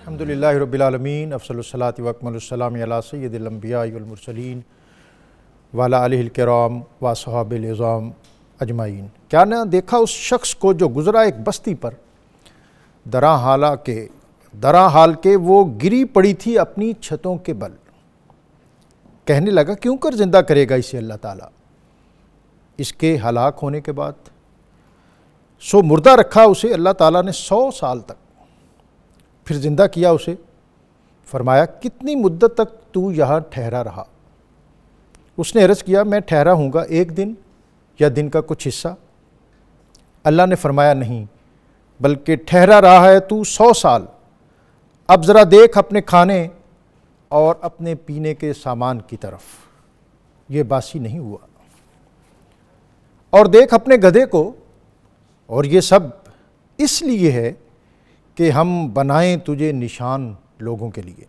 الحمدللہ رب العالمین، افضل الصلاۃ و اکمل السلام علی سید الانبیاء والمرسلین وعلی آلہ الکرام و اصحابہ العظام اجمعین۔ کیا نہ دیکھا اس شخص کو جو گزرا ایک بستی پر، درا حال کے وہ گری پڑی تھی اپنی چھتوں کے بل۔ کہنے لگا کیوں کر زندہ کرے گا اسے اللہ تعالیٰ اس کے ہلاک ہونے کے بعد؟ سو مردہ رکھا اسے اللہ تعالیٰ نے 100 سال تک، پھر زندہ کیا اسے۔ فرمایا کتنی مدت تک تو یہاں ٹھہرا رہا؟ اس نے عرض کیا میں ٹھہرا ہوں گا 1 دن یا دن کا کچھ حصہ۔ اللہ نے فرمایا نہیں، بلکہ ٹھہرا رہا ہے تو 100 سال۔ اب ذرا دیکھ اپنے کھانے اور اپنے پینے کے سامان کی طرف، یہ باسی نہیں ہوا، اور دیکھ اپنے گدھے کو، اور یہ سب اس لیے ہے کہ ہم بنائیں تجھے نشان لوگوں کے لیے،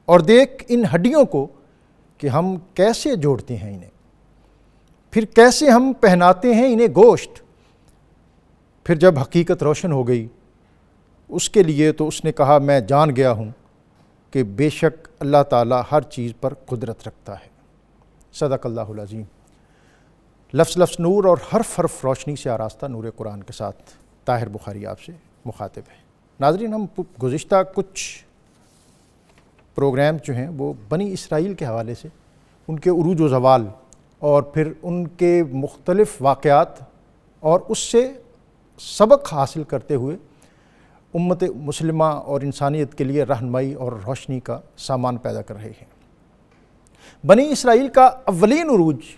اور دیکھ ان ہڈیوں کو کہ ہم کیسے جوڑتے ہیں انہیں، پھر کیسے ہم پہناتے ہیں انہیں گوشت۔ پھر جب حقیقت روشن ہو گئی اس کے لیے تو اس نے کہا میں جان گیا ہوں کہ بے شک اللہ تعالیٰ ہر چیز پر قدرت رکھتا ہے۔ صدق اللہ العظیم۔ لفظ لفظ نور اور حرف حرف روشنی سے آراستہ نور قرآن کے ساتھ طاہر بخاری آپ سے مخاطب ہے۔ ناظرین، ہم گزشتہ کچھ پروگرام جو ہیں وہ بنی اسرائیل کے حوالے سے، ان کے عروج و زوال اور پھر ان کے مختلف واقعات اور اس سے سبق حاصل کرتے ہوئے امت مسلمہ اور انسانیت کے لیے رہنمائی اور روشنی کا سامان پیدا کر رہے ہیں۔ بنی اسرائیل کا اولین عروج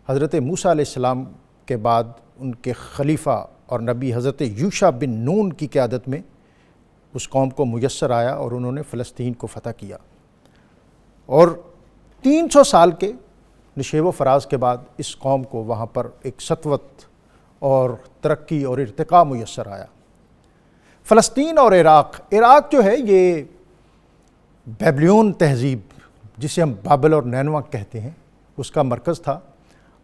حضرت موسیٰ علیہ السلام کے بعد ان کے خلیفہ اور نبی حضرت یوشع بن نون کی قیادت میں اس قوم کو میسر آیا اور انہوں نے فلسطین کو فتح کیا، اور 300 سال کے نشیب و فراز کے بعد اس قوم کو وہاں پر ایک سطوت اور ترقی اور ارتقاء میسر آیا۔ فلسطین اور عراق جو ہے یہ بیبلیون تہذیب، جسے ہم بابل اور نینوا کہتے ہیں، اس کا مرکز تھا،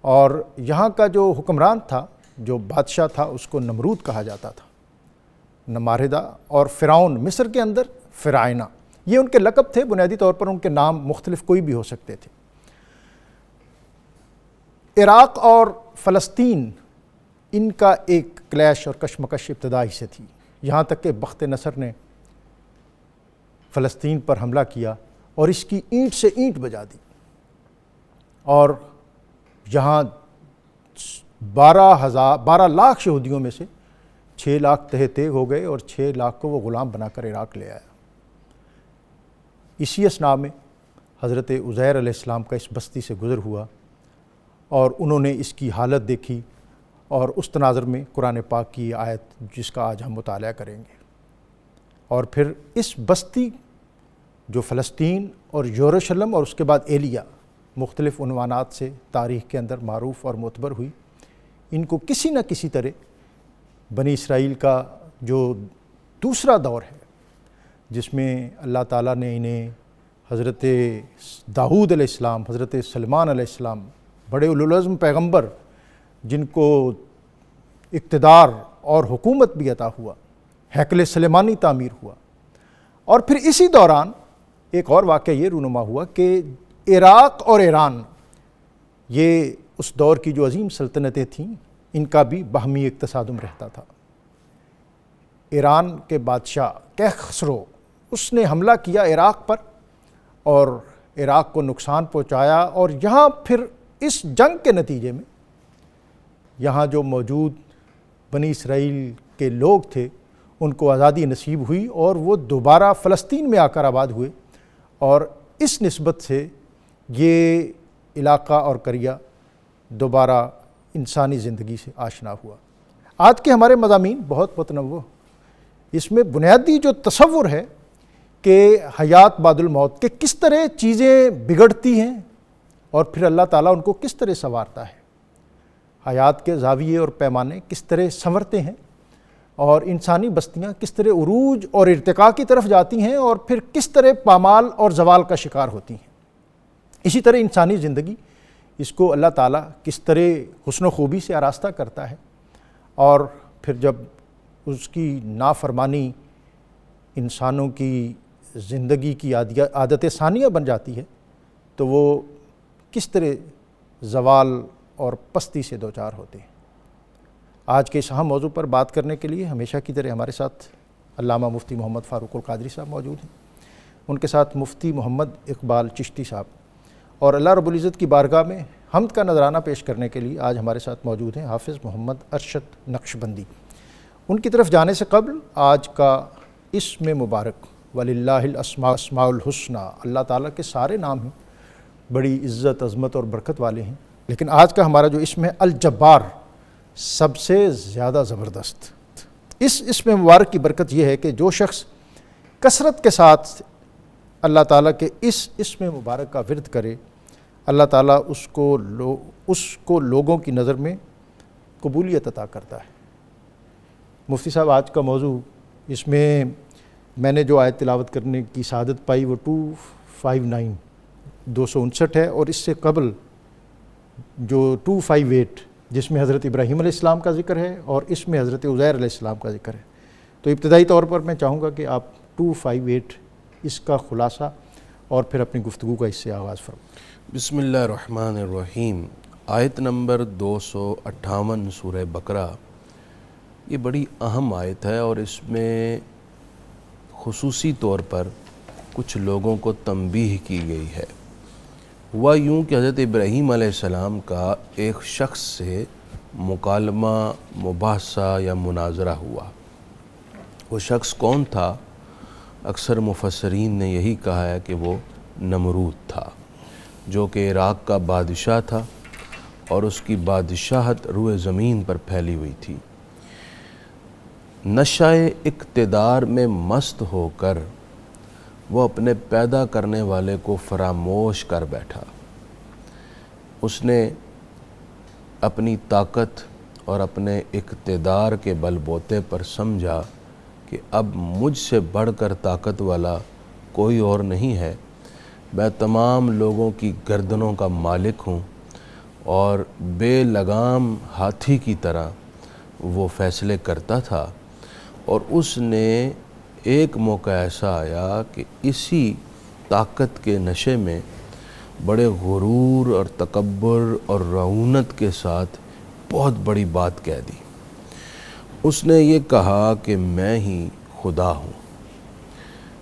اور یہاں کا جو حکمران تھا، جو بادشاہ تھا، اس کو نمرود کہا جاتا تھا، نماردہ، اور فرعون مصر کے اندر فرعونہ، یہ ان کے لقب تھے۔ بنیادی طور پر ان کے نام مختلف کوئی بھی ہو سکتے تھے۔ عراق اور فلسطین ان کا ایک کلیش اور کشمکش ابتدائی سے تھی، یہاں تک کہ بخت نصر نے فلسطین پر حملہ کیا اور اس کی اینٹ سے اینٹ بجا دی، اور یہاں 12 لاکھ یہودیوں میں سے 6 لاکھ تہہ تیغ ہو گئے، اور 6 لاکھ کو وہ غلام بنا کر عراق لے آیا۔ اسی اثناء میں حضرت عزیر علیہ السلام کا اس بستی سے گزر ہوا، اور انہوں نے اس کی حالت دیکھی، اور اس تناظر میں قرآن پاک کی آیت جس کا آج ہم مطالعہ کریں گے، اور پھر اس بستی جو فلسطین اور یروشلم اور اس کے بعد ایلیا مختلف عنوانات سے تاریخ کے اندر معروف اور معتبر ہوئی، ان کو کسی نہ کسی طرح بنی اسرائیل کا جو دوسرا دور ہے، جس میں اللہ تعالیٰ نے انہیں حضرت داؤد علیہ السلام، حضرت سلیمان علیہ السلام، بڑے اولوالعزم پیغمبر جن کو اقتدار اور حکومت بھی عطا ہوا، ہیکل سلیمانی تعمیر ہوا، اور پھر اسی دوران ایک اور واقعہ یہ رونما ہوا کہ عراق اور ایران، یہ اس دور کی جو عظیم سلطنتیں تھیں، ان کا بھی باہمی ایک تصادم رہتا تھا۔ ایران کے بادشاہ کیخسرو، اس نے حملہ کیا عراق پر اور عراق کو نقصان پہنچایا، اور یہاں پھر اس جنگ کے نتیجے میں یہاں جو موجود بنی اسرائیل کے لوگ تھے ان کو آزادی نصیب ہوئی، اور وہ دوبارہ فلسطین میں آ کر آباد ہوئے، اور اس نسبت سے یہ علاقہ اور قریہ دوبارہ انسانی زندگی سے آشنا ہوا۔ آج کے ہمارے مضامین بہت متنوع، اس میں بنیادی جو تصور ہے کہ حیات بعد الموت، کہ کس طرح چیزیں بگڑتی ہیں اور پھر اللہ تعالیٰ ان کو کس طرح سنوارتا ہے، حیات کے زاویے اور پیمانے کس طرح سنورتے ہیں، اور انسانی بستیاں کس طرح عروج اور ارتقاء کی طرف جاتی ہیں، اور پھر کس طرح پامال اور زوال کا شکار ہوتی ہیں۔ اسی طرح انسانی زندگی، اس کو اللہ تعالیٰ کس طرح حسن و خوبی سے آراستہ کرتا ہے، اور پھر جب اس کی نافرمانی انسانوں کی زندگی کی عادت ثانیہ بن جاتی ہے تو وہ کس طرح زوال اور پستی سے دوچار ہوتے ہیں۔ آج کے اس اہم موضوع پر بات کرنے کے لیے ہمیشہ کی طرح ہمارے ساتھ علامہ مفتی محمد فاروق القادری صاحب موجود ہیں، ان کے ساتھ مفتی محمد اقبال چشتی صاحب، اور اللہ رب العزت کی بارگاہ میں حمد کا نذرانہ پیش کرنے کے لیے آج ہمارے ساتھ موجود ہیں حافظ محمد ارشد نقشبندی۔ ان کی طرف جانے سے قبل آج کا اسم مبارک وَلِلَّهِ الْأَسْمَاءُ الْحُسْنَى، اللہ تعالیٰ کے سارے نام ہیں بڑی عزت، عظمت اور برکت والے ہیں، لیکن آج کا ہمارا جو اسم ہے الجبار سب سے زیادہ زبردست۔ اس اسم مبارک کی برکت یہ ہے کہ جو شخص کثرت کے ساتھ اللہ تعالیٰ کے اس اسم مبارک کا ورد کرے، اللہ تعالیٰ اس کو لوگوں کی نظر میں قبولیت عطا کرتا ہے۔ مفتی صاحب، آج کا موضوع، اس میں میں نے جو آیت تلاوت کرنے کی سعادت پائی وہ 259 ہے، اور اس سے قبل جو 258 جس میں حضرت ابراہیم علیہ السلام کا ذکر ہے اور اس میں حضرت عزیر علیہ السلام کا ذکر ہے۔ تو ابتدائی طور پر میں چاہوں گا کہ آپ 258 اس کا خلاصہ اور پھر اپنی گفتگو کا اس سے آغاز فرمائیں۔ بسم اللہ الرحمن الرحیم۔ آیت نمبر 258 سورہ بقرہ، یہ بڑی اہم آیت ہے اور اس میں خصوصی طور پر کچھ لوگوں کو تنبیہ کی گئی ہے۔ ہوا یوں کہ حضرت ابراہیم علیہ السلام کا ایک شخص سے مکالمہ، مباحثہ یا مناظرہ ہوا۔ وہ شخص کون تھا؟ اکثر مفسرین نے یہی کہا ہے کہ وہ نمرود تھا، جو کہ عراق کا بادشاہ تھا اور اس کی بادشاہت روئے زمین پر پھیلی ہوئی تھی۔ نشہ اقتدار میں مست ہو کر وہ اپنے پیدا کرنے والے کو فراموش کر بیٹھا۔ اس نے اپنی طاقت اور اپنے اقتدار کے بل بوتے پر سمجھا کہ اب مجھ سے بڑھ کر طاقت والا کوئی اور نہیں ہے، میں تمام لوگوں کی گردنوں کا مالک ہوں، اور بے لگام ہاتھی کی طرح وہ فیصلے کرتا تھا۔ اور اس نے ایک موقع ایسا آیا کہ اسی طاقت کے نشے میں بڑے غرور اور تکبر اور رعونت کے ساتھ بہت بڑی بات کہہ دی۔ اس نے یہ کہا کہ میں ہی خدا ہوں۔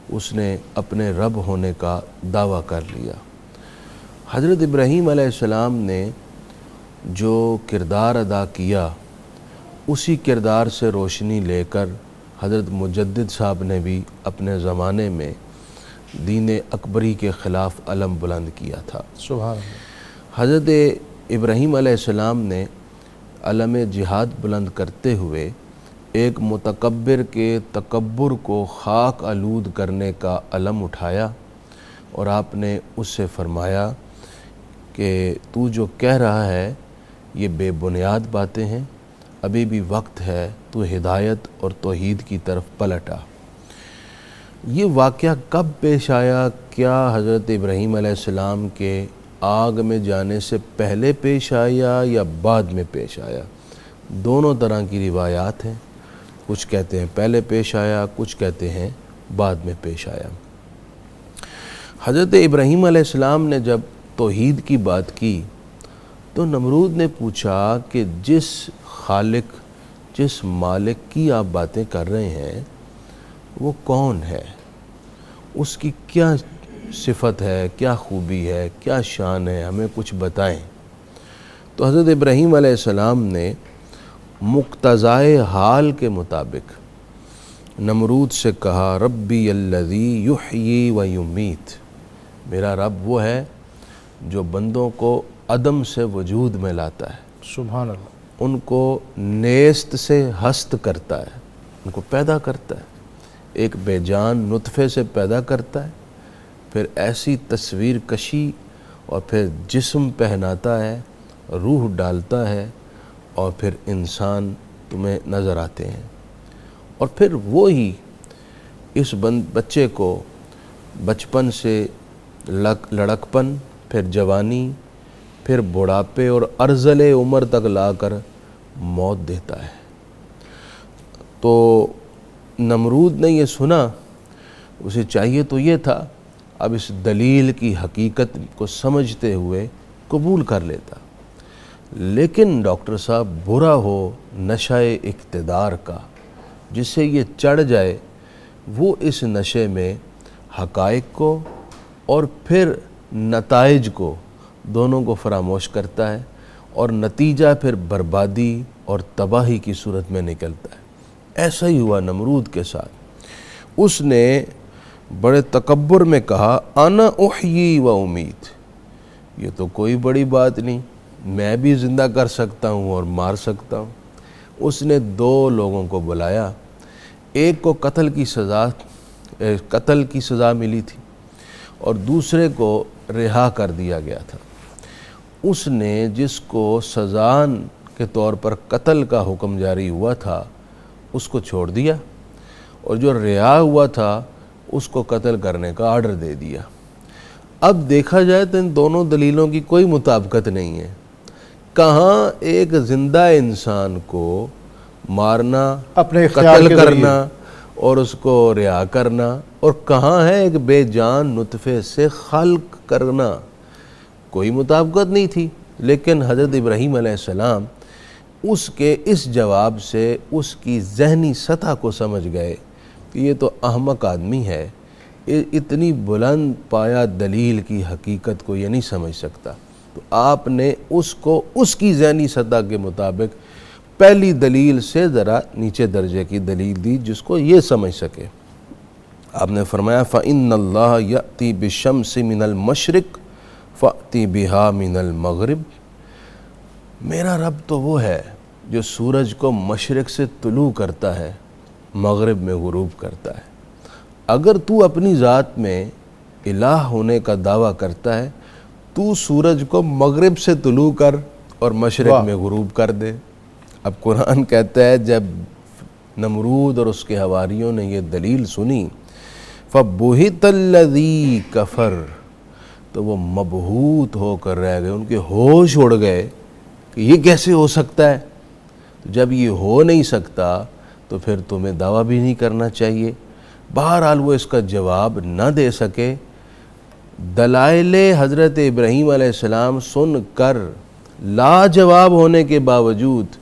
اس نے اپنے رب ہونے کا دعویٰ کر لیا۔ حضرت ابراہیم علیہ السلام نے جو کردار ادا کیا، اسی کردار سے روشنی لے کر حضرت مجدد صاحب نے بھی اپنے زمانے میں دین اکبری کے خلاف علم بلند کیا تھا۔ سبحان اللہ۔ حضرت ابراہیم علیہ السلام نے علم جہاد بلند کرتے ہوئے ایک متکبر کے تکبر کو خاک آلود کرنے کا علم اٹھایا، اور آپ نے اس سے فرمایا کہ تو جو کہہ رہا ہے یہ بے بنیاد باتیں ہیں، ابھی بھی وقت ہے، تو ہدایت اور توحید کی طرف پلٹا۔ یہ واقعہ کب پیش آیا؟ کیا حضرت ابراہیم علیہ السلام کے آگ میں جانے سے پہلے پیش آیا یا بعد میں پیش آیا؟ دونوں طرح کی روایات ہیں، کچھ کہتے ہیں پہلے پیش آیا، کچھ کہتے ہیں بعد میں پیش آیا۔ حضرت ابراہیم علیہ السلام نے جب توحید کی بات کی تو نمرود نے پوچھا کہ جس خالق، جس مالک کی آپ باتیں کر رہے ہیں وہ کون ہے؟ اس کی کیا صفت ہے، کیا خوبی ہے، کیا شان ہے، ہمیں کچھ بتائیں۔ تو حضرت ابراہیم علیہ السلام نے مقتضائے حال کے مطابق نمرود سے کہا، ربی الذی یحیی و یمیت، میرا رب وہ ہے جو بندوں کو عدم سے وجود میں لاتا ہے، سبحان اللہ، ان کو نیست سے ہست کرتا ہے، ان کو پیدا کرتا ہے، ایک بے جان نطفے سے پیدا کرتا ہے، پھر ایسی تصویر کشی اور پھر جسم پہناتا ہے، روح ڈالتا ہے، اور پھر انسان تمہیں نظر آتے ہیں، اور پھر وہی اس بچے کو بچپن سے لڑکپن، پھر جوانی، پھر بڑھاپے اور ارذل عمر تک لا کر موت دیتا ہے۔ تو نمرود نے یہ سنا اسے چاہیے تو یہ تھا اب اس دلیل کی حقیقت کو سمجھتے ہوئے قبول کر لیتا، لیکن ڈاکٹر صاحب برا ہو نشہ اقتدار کا، جسے یہ چڑھ جائے وہ اس نشے میں حقائق کو اور پھر نتائج کو دونوں کو فراموش کرتا ہے، اور نتیجہ پھر بربادی اور تباہی کی صورت میں نکلتا ہے۔ ایسا ہی ہوا نمرود کے ساتھ۔ اس نے بڑے تکبر میں کہا انا احیی و امید، یہ تو کوئی بڑی بات نہیں، میں بھی زندہ کر سکتا ہوں اور مار سکتا ہوں۔ اس نے 2 لوگوں کو بلایا، ایک کو قتل کی سزا ملی تھی اور دوسرے کو رہا کر دیا گیا تھا۔ اس نے جس کو سزا کے طور پر قتل کا حکم جاری ہوا تھا اس کو چھوڑ دیا، اور جو رہا ہوا تھا اس کو قتل کرنے کا آرڈر دے دیا۔ اب دیکھا جائے تو ان دونوں دلیلوں کی کوئی مطابقت نہیں ہے۔ کہاں ایک زندہ انسان کو مارنا، اپنے اختیار قتل کے کرنا اور اس کو رہا کرنا، اور کہاں ہے ایک بے جان نطفے سے خلق کرنا، کوئی مطابقت نہیں تھی۔ لیکن حضرت ابراہیم علیہ السلام اس کے اس جواب سے اس کی ذہنی سطح کو سمجھ گئے کہ یہ تو احمق آدمی ہے، اتنی بلند پایا دلیل کی حقیقت کو یہ نہیں سمجھ سکتا۔ تو آپ نے اس کو اس کی ذہنی سطح کے مطابق پہلی دلیل سے ذرا نیچے درجے کی دلیل دی جس کو یہ سمجھ سکے۔ آپ نے فرمایا فَإِنَّ اللَّهَ يَأْتِي بِالشَّمْسِ مِنَ الْمَشْرِقِ فَأْتِي بِهَا مِنَ الْمَغْرِبِ، میرا رب تو وہ ہے جو سورج کو مشرق سے طلوع کرتا ہے، مغرب میں غروب کرتا ہے۔ اگر تو اپنی ذات میں الہ ہونے کا دعویٰ کرتا ہے تو سورج کو مغرب سے طلوع کر اور مشرق میں غروب کر دے۔ اب قرآن کہتا ہے جب نمرود اور اس کے حواریوں نے یہ دلیل سنی فَبُہِتَ الَّذِي كَفَرَ، تو وہ مبہوت ہو کر رہ گئے، ان کے ہوش اڑ گئے کہ یہ کیسے ہو سکتا ہے۔ جب یہ ہو نہیں سکتا تو پھر تمہیں دعویٰ بھی نہیں کرنا چاہیے۔ بہرحال وہ اس کا جواب نہ دے سکے۔ دلائل حضرت ابراہیم علیہ السلام سن کر لاجواب ہونے کے باوجود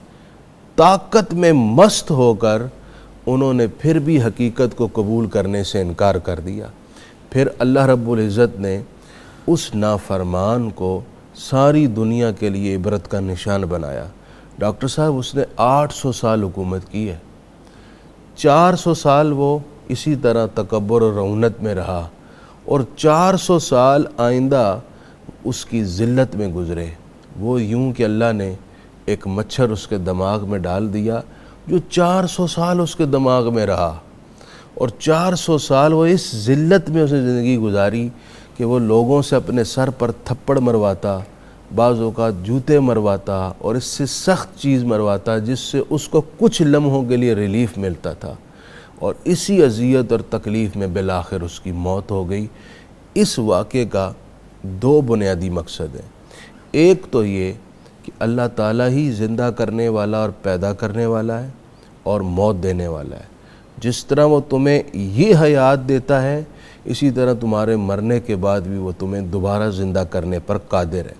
طاقت میں مست ہو کر انہوں نے پھر بھی حقیقت کو قبول کرنے سے انکار کر دیا۔ پھر اللہ رب العزت نے اس نافرمان کو ساری دنیا کے لیے عبرت کا نشان بنایا۔ ڈاکٹر صاحب اس نے 800 سال حکومت کی ہے، 400 سال وہ اسی طرح تکبر اور رعونت میں رہا، اور 400 سال آئندہ اس کی ذلت میں گزرے۔ وہ یوں کہ اللہ نے ایک مچھر اس کے دماغ میں ڈال دیا جو 400 سال اس کے دماغ میں رہا، اور 400 سال وہ اس ذلت میں اسے زندگی گزاری کہ وہ لوگوں سے اپنے سر پر تھپڑ مرواتا، بعض اوقات جوتے مرواتا، اور اس سے سخت چیز مرواتا جس سے اس کو کچھ لمحوں کے لیے ریلیف ملتا تھا، اور اسی اذیت اور تکلیف میں بالآخر اس کی موت ہو گئی۔ اس واقعے کا 2 بنیادی مقصد ہیں۔ ایک تو یہ کہ اللہ تعالیٰ ہی زندہ کرنے والا اور پیدا کرنے والا ہے اور موت دینے والا ہے۔ جس طرح وہ تمہیں یہ حیات دیتا ہے اسی طرح تمہارے مرنے کے بعد بھی وہ تمہیں دوبارہ زندہ کرنے پر قادر ہے۔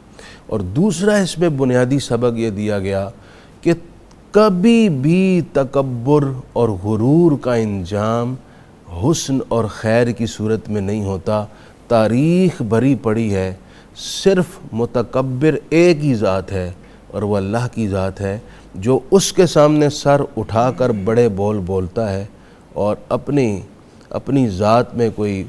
اور دوسرا اس میں بنیادی سبق یہ دیا گیا کہ کبھی بھی تکبر اور غرور کا انجام حسن اور خیر کی صورت میں نہیں ہوتا۔ تاریخ بھری پڑی ہے، صرف متکبر ایک ہی ذات ہے اور وہ اللہ کی ذات ہے، جو اس کے سامنے سر اٹھا کر بڑے بول بولتا ہے اور اپنی ذات میں کوئی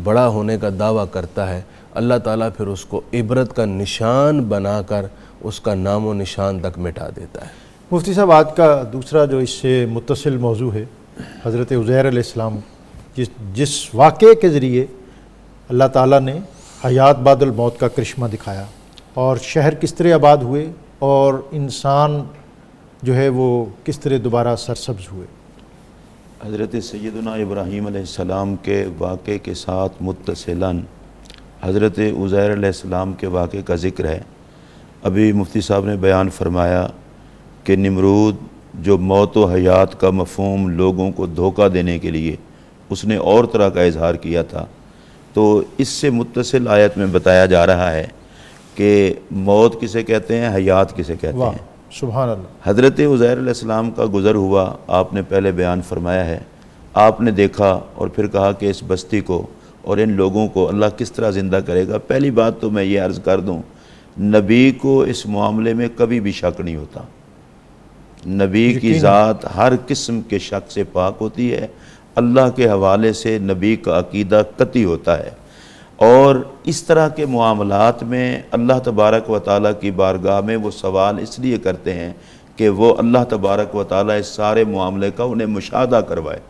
بڑا ہونے کا دعویٰ کرتا ہے، اللہ تعالیٰ پھر اس کو عبرت کا نشان بنا کر اس کا نام و نشان تک مٹا دیتا ہے۔ مفتی صاحب، آج کا دوسرا جو اس سے متصل موضوع ہے حضرت عزیر علیہ السلام، جس واقعے کے ذریعے اللہ تعالیٰ نے حیات بعد الموت کا کرشمہ دکھایا اور شہر کس طرح آباد ہوئے اور انسان جو ہے وہ کس طرح دوبارہ سرسبز ہوئے۔ حضرت سیدنا ابراہیم علیہ السلام کے واقعے کے ساتھ متصلاً حضرت عزیر علیہ السلام کے واقعے کا ذکر ہے۔ ابھی مفتی صاحب نے بیان فرمایا کہ نمرود جو موت و حیات کا مفہوم لوگوں کو دھوکہ دینے کے لیے اس نے اور طرح کا اظہار کیا تھا۔ تو اس سے متصل آیت میں بتایا جا رہا ہے کہ موت کسے کہتے ہیں، حیات کسے کہتے واہ ہیں۔ سبحان اللہ۔ حضرت عزیر علیہ السلام کا گزر ہوا، آپ نے پہلے بیان فرمایا ہے، آپ نے دیکھا اور پھر کہا کہ اس بستی کو اور ان لوگوں کو اللہ کس طرح زندہ کرے گا۔ پہلی بات تو میں یہ عرض کر دوں، نبی کو اس معاملے میں کبھی بھی شک نہیں ہوتا۔ نبی کی ذات ہر قسم کے شک سے پاک ہوتی ہے، اللہ کے حوالے سے نبی کا عقیدہ قطعی ہوتا ہے، اور اس طرح کے معاملات میں اللہ تبارک و تعالیٰ کی بارگاہ میں وہ سوال اس لیے کرتے ہیں کہ وہ اللہ تبارک و تعالیٰ اس سارے معاملے کا انہیں مشاہدہ کروائے۔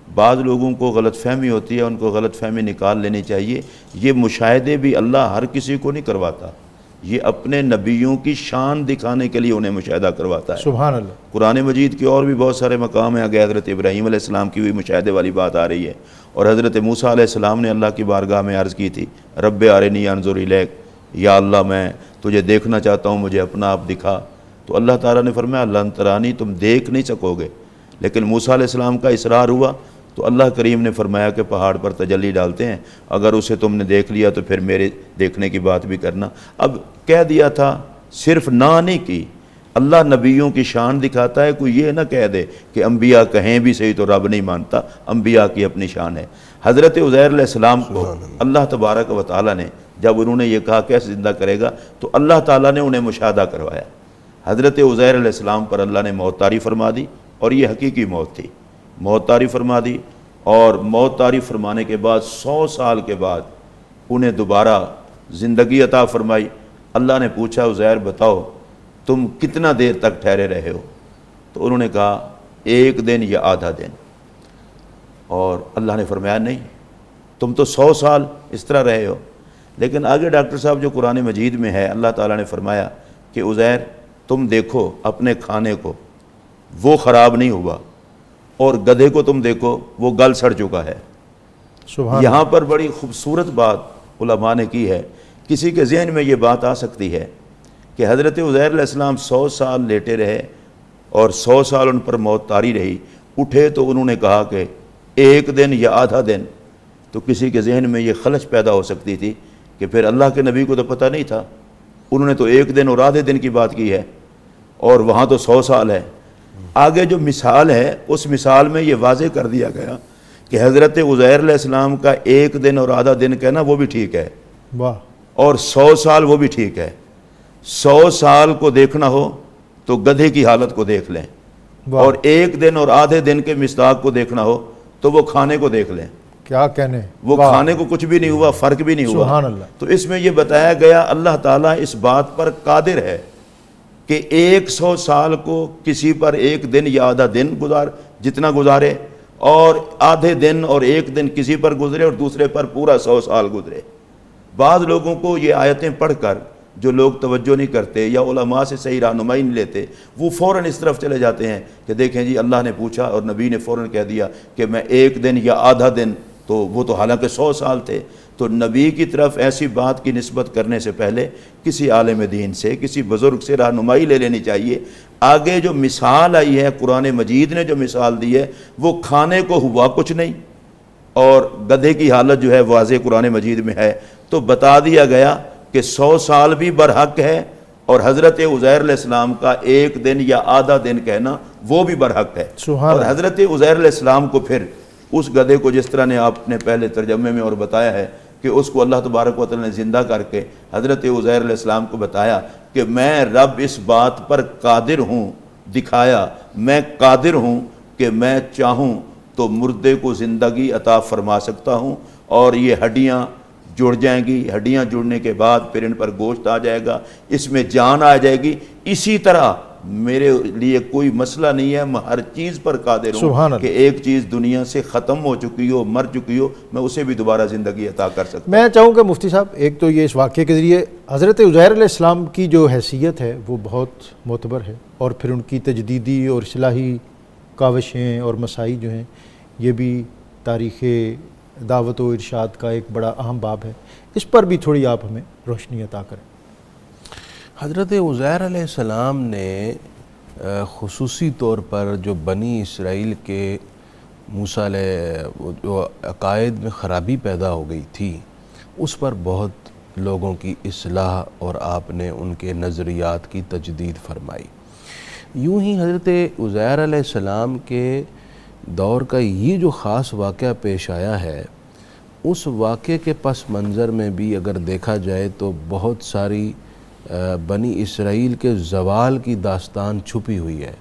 بعض لوگوں کو غلط فہمی ہوتی ہے، ان کو غلط فہمی نکال لینی چاہیے۔ یہ مشاہدے بھی اللہ ہر کسی کو نہیں کرواتا، یہ اپنے نبیوں کی شان دکھانے کے لیے انہیں مشاہدہ کرواتا ہے۔ سبحان اللہ۔ قرآن مجید کے اور بھی بہت سارے مقام ہیں، آگے حضرت ابراہیم علیہ السلام کی ہوئی مشاہدے والی بات آ رہی ہے، اور حضرت موسیٰ علیہ السلام نے اللہ کی بارگاہ میں عرض کی تھی، رب ارنی انظر الیک، یا اللہ میں تجھے دیکھنا چاہتا ہوں، مجھے اپنا آپ دکھا۔ تو اللہ تعالیٰ نے فرمایا لن ترانی، تم دیکھ نہیں سکو گے، لیکن موسیٰ علیہ السلام کا اصرار ہوا تو اللہ کریم نے فرمایا کہ پہاڑ پر تجلی ڈالتے ہیں، اگر اسے تم نے دیکھ لیا تو پھر میرے دیکھنے کی بات بھی کرنا۔ اب کہہ دیا تھا، صرف نہ نہیں کی، اللہ نبیوں کی شان دکھاتا ہے، کوئی یہ نہ کہہ دے کہ انبیاء کہیں بھی صحیح تو رب نہیں مانتا، انبیاء کی اپنی شان ہے۔ حضرت عزیر علیہ السلام کو اللہ تبارک و تعالیٰ نے جب انہوں نے یہ کہا کیسے زندہ کرے گا، تو اللہ تعالیٰ نے انہیں مشاہدہ کروایا۔ حضرت عزیر علیہ السلام پر اللہ نے موت طاری فرما دی، اور یہ حقیقی موت تھی، موت طاری فرما دی، اور موت طاری فرمانے کے بعد 100 سال کے بعد انہیں دوبارہ زندگی عطا فرمائی۔ اللہ نے پوچھا عزیر بتاؤ تم کتنا دیر تک ٹھہرے رہے ہو؟ تو انہوں نے کہا 1 دن یا آدھا دن، اور اللہ نے فرمایا نہیں، تم تو 100 سال اس طرح رہے ہو۔ لیکن آگے ڈاکٹر صاحب جو قرآن مجید میں ہے، اللہ تعالیٰ نے فرمایا کہ عزیر تم دیکھو اپنے کھانے کو، وہ خراب نہیں ہوا، اور گدھے کو تم دیکھو وہ گل سڑ چکا ہے۔ سبحان یہاں پر بڑی خوبصورت بات علماء نے کی ہے، کسی کے ذہن میں یہ بات آ سکتی ہے کہ حضرت عزیر علیہ السلام 100 سال لیٹے رہے اور 100 سال ان پر موت طاری رہی، اٹھے تو انہوں نے کہا کہ 1 دن یا آدھا دن، تو کسی کے ذہن میں یہ خلش پیدا ہو سکتی تھی کہ پھر اللہ کے نبی کو تو پتہ نہیں تھا، انہوں نے تو 1 دن اور آدھے دن کی بات کی ہے، اور وہاں تو 100 سال ہے۔ آگے جو مثال ہے اس مثال میں یہ واضح کر دیا گیا کہ حضرت عزیر علیہ السلام کا 1 دن اور آدھا دن کہنا وہ بھی ٹھیک ہے، واہ اور 100 سال وہ بھی ٹھیک ہے۔ 100 سال کو دیکھنا ہو تو گدھے کی حالت کو دیکھ لیں، واہ، اور 1 دن اور آدھے دن کے مصداق کو دیکھنا ہو تو وہ کھانے کو دیکھ لیں، کیا کہنے، وہ واہ، کھانے کو کچھ بھی نہیں ہوا، فرق بھی نہیں ہوا۔ سبحان اللہ۔ تو اس میں یہ بتایا گیا اللہ تعالیٰ اس بات پر قادر ہے کہ 100 سال کو کسی پر 1 دن یا آدھا دن جتنا گزارے، اور آدھے دن اور 1 دن کسی پر گزرے اور دوسرے پر پورا 100 سال گزرے۔ بعض لوگوں کو یہ آیتیں پڑھ کر جو لوگ توجہ نہیں کرتے یا علماء سے صحیح رہنمائی نہیں لیتے، وہ فوراً اس طرف چلے جاتے ہیں کہ دیکھیں جی اللہ نے پوچھا اور نبی نے فوراً کہہ دیا کہ میں 1 دن یا آدھا دن، تو وہ تو حالانکہ 100 سال تھے۔ تو نبی کی طرف ایسی بات کی نسبت کرنے سے پہلے کسی عالم دین سے، کسی بزرگ سے رہنمائی لے لینی چاہیے۔ آگے جو مثال آئی ہے، قرآن مجید نے جو مثال دی ہے، وہ کھانے کو ہوا کچھ نہیں، اور گدھے کی حالت جو ہے واضح قرآن مجید میں ہے، تو بتا دیا گیا کہ 100 سال بھی برحق ہے، اور حضرت عزیر علیہ السلام کا 1 دن یا آدھا دن کہنا وہ بھی برحق ہے۔ سبحان اور اللہ۔ حضرت عزیر علیہ السلام کو پھر اس گدھے کو، جس طرح نے آپ نے پہلے ترجمے میں اور بتایا ہے کہ اس کو اللہ تبارک و تعالی نے زندہ کر کے حضرت عزیر علیہ السلام کو بتایا کہ میں رب اس بات پر قادر ہوں، دکھایا میں قادر ہوں کہ میں چاہوں تو مردے کو زندگی عطا فرما سکتا ہوں، اور یہ ہڈیاں جڑ جائیں گی، ہڈیاں جڑنے کے بعد پھر ان پر گوشت آ جائے گا، اس میں جان آ جائے گی۔ اسی طرح میرے لیے کوئی مسئلہ نہیں ہے، میں ہر چیز پر قادر سبحان ہوں اللہ۔ کہ ایک چیز دنیا سے ختم ہو چکی ہو، مر چکی ہو، میں اسے بھی دوبارہ زندگی عطا کر سکتا ہوں۔ میں چاہوں گا مفتی صاحب، ایک تو یہ اس واقعے کے ذریعے حضرت عزیر علیہ السلام کی جو حیثیت ہے وہ بہت معتبر ہے، اور پھر ان کی تجدیدی اور اصلاحی کاوشیں اور مساعی جو ہیں یہ بھی تاریخ دعوت و ارشاد کا ایک بڑا اہم باب ہے، اس پر بھی تھوڑی آپ ہمیں روشنی عطا کریں۔ حضرت عزیر علیہ السلام نے خصوصی طور پر جو بنی اسرائیل کے موسیٰ علیہ جو عقائد میں خرابی پیدا ہو گئی تھی اس پر بہت لوگوں کی اصلاح اور آپ نے ان کے نظریات کی تجدید فرمائی۔ یوں ہی حضرت عزیر علیہ السلام کے دور کا یہ جو خاص واقعہ پیش آیا ہے، اس واقعے کے پس منظر میں بھی اگر دیکھا جائے تو بہت ساری بنی اسرائیل کے زوال کی داستان چھپی ہوئی ہے۔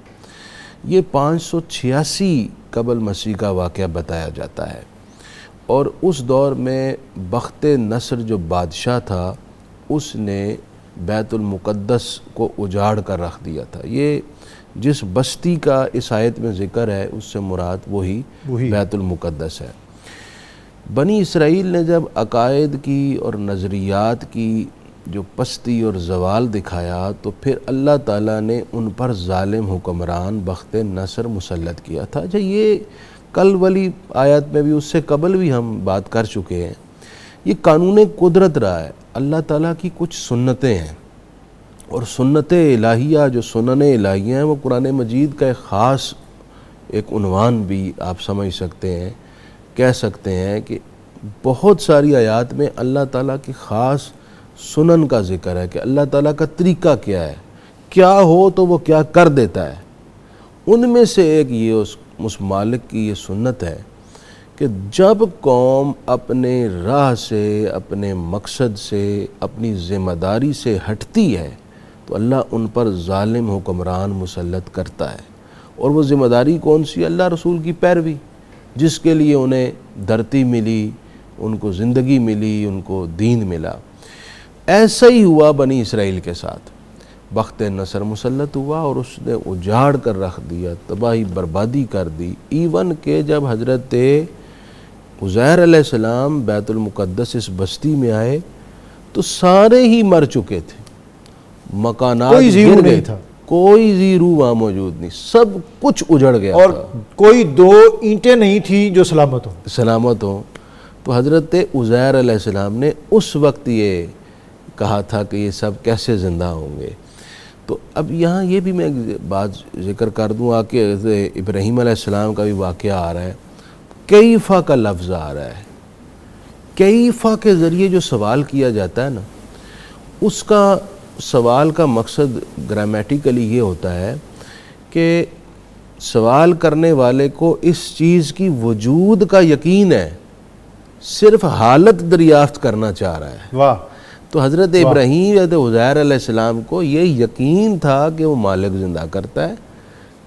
یہ 586 قبل مسیح کا واقعہ بتایا جاتا ہے، اور اس دور میں بخت نصر جو بادشاہ تھا اس نے بیت المقدس کو اجاڑ کر رکھ دیا تھا۔ یہ جس بستی کا اس آیت میں ذکر ہے اس سے مراد وہی بیت المقدس ہے۔ بنی اسرائیل نے جب عقائد کی اور نظریات کی جو پستی اور زوال دکھایا تو پھر اللہ تعالیٰ نے ان پر ظالم حکمران بخت نصر مسلط کیا تھا۔ اچھا، یہ کل والی آیات میں بھی اس سے قبل بھی ہم بات کر چکے ہیں، یہ قانون قدرت رہا ہے۔ اللہ تعالیٰ کی کچھ سنتیں ہیں، اور سنت الہیہ جو سنن الہیہ ہیں وہ قرآن مجید کا ایک خاص ایک عنوان بھی آپ سمجھ سکتے ہیں، کہہ سکتے ہیں کہ بہت ساری آیات میں اللہ تعالیٰ کی خاص سنن کا ذکر ہے کہ اللہ تعالیٰ کا طریقہ کیا ہے، کیا ہو تو وہ کیا کر دیتا ہے۔ ان میں سے ایک یہ اس مالک کی یہ سنت ہے کہ جب قوم اپنے راہ سے، اپنے مقصد سے، اپنی ذمہ داری سے ہٹتی ہے تو اللہ ان پر ظالم حکمران مسلط کرتا ہے۔ اور وہ ذمہ داری کون سی؟ اللہ رسول کی پیروی، جس کے لیے انہیں دھرتی ملی، ان کو زندگی ملی، ان کو دین ملا۔ ایسا ہی ہوا بنی اسرائیل کے ساتھ، بخت نصر مسلط ہوا اور اس نے اجاڑ کر رکھ دیا، تباہی بربادی کر دی۔ ایون کہ جب حضرت عزیر علیہ السلام بیت المقدس اس بستی میں آئے تو سارے ہی مر چکے تھے، مکانات گر گئے تھا، کوئی زیرو وہاں موجود نہیں، سب کچھ اجڑ گیا اور تھا، کوئی دو اینٹیں نہیں تھی جو سلامت ہوں۔ تو حضرت عزیر علیہ السلام نے اس وقت یہ کہا تھا کہ یہ سب کیسے زندہ ہوں گے۔ تو اب یہاں یہ بھی میں بات ذکر کر دوں کہ ابراہیم علیہ السلام کا بھی واقعہ آ رہا ہے، کیفا کا لفظ آ رہا ہے۔ کیفا کے ذریعے جو سوال کیا جاتا ہے نا، اس کا سوال کا مقصد گرامیٹیکلی یہ ہوتا ہے کہ سوال کرنے والے کو اس چیز کی وجود کا یقین ہے، صرف حالت دریافت کرنا چاہ رہا ہے۔ واہ! تو حضرت ابراہیم حضرت عزیر علیہ السلام کو یہ یقین تھا کہ وہ مالک زندہ کرتا ہے،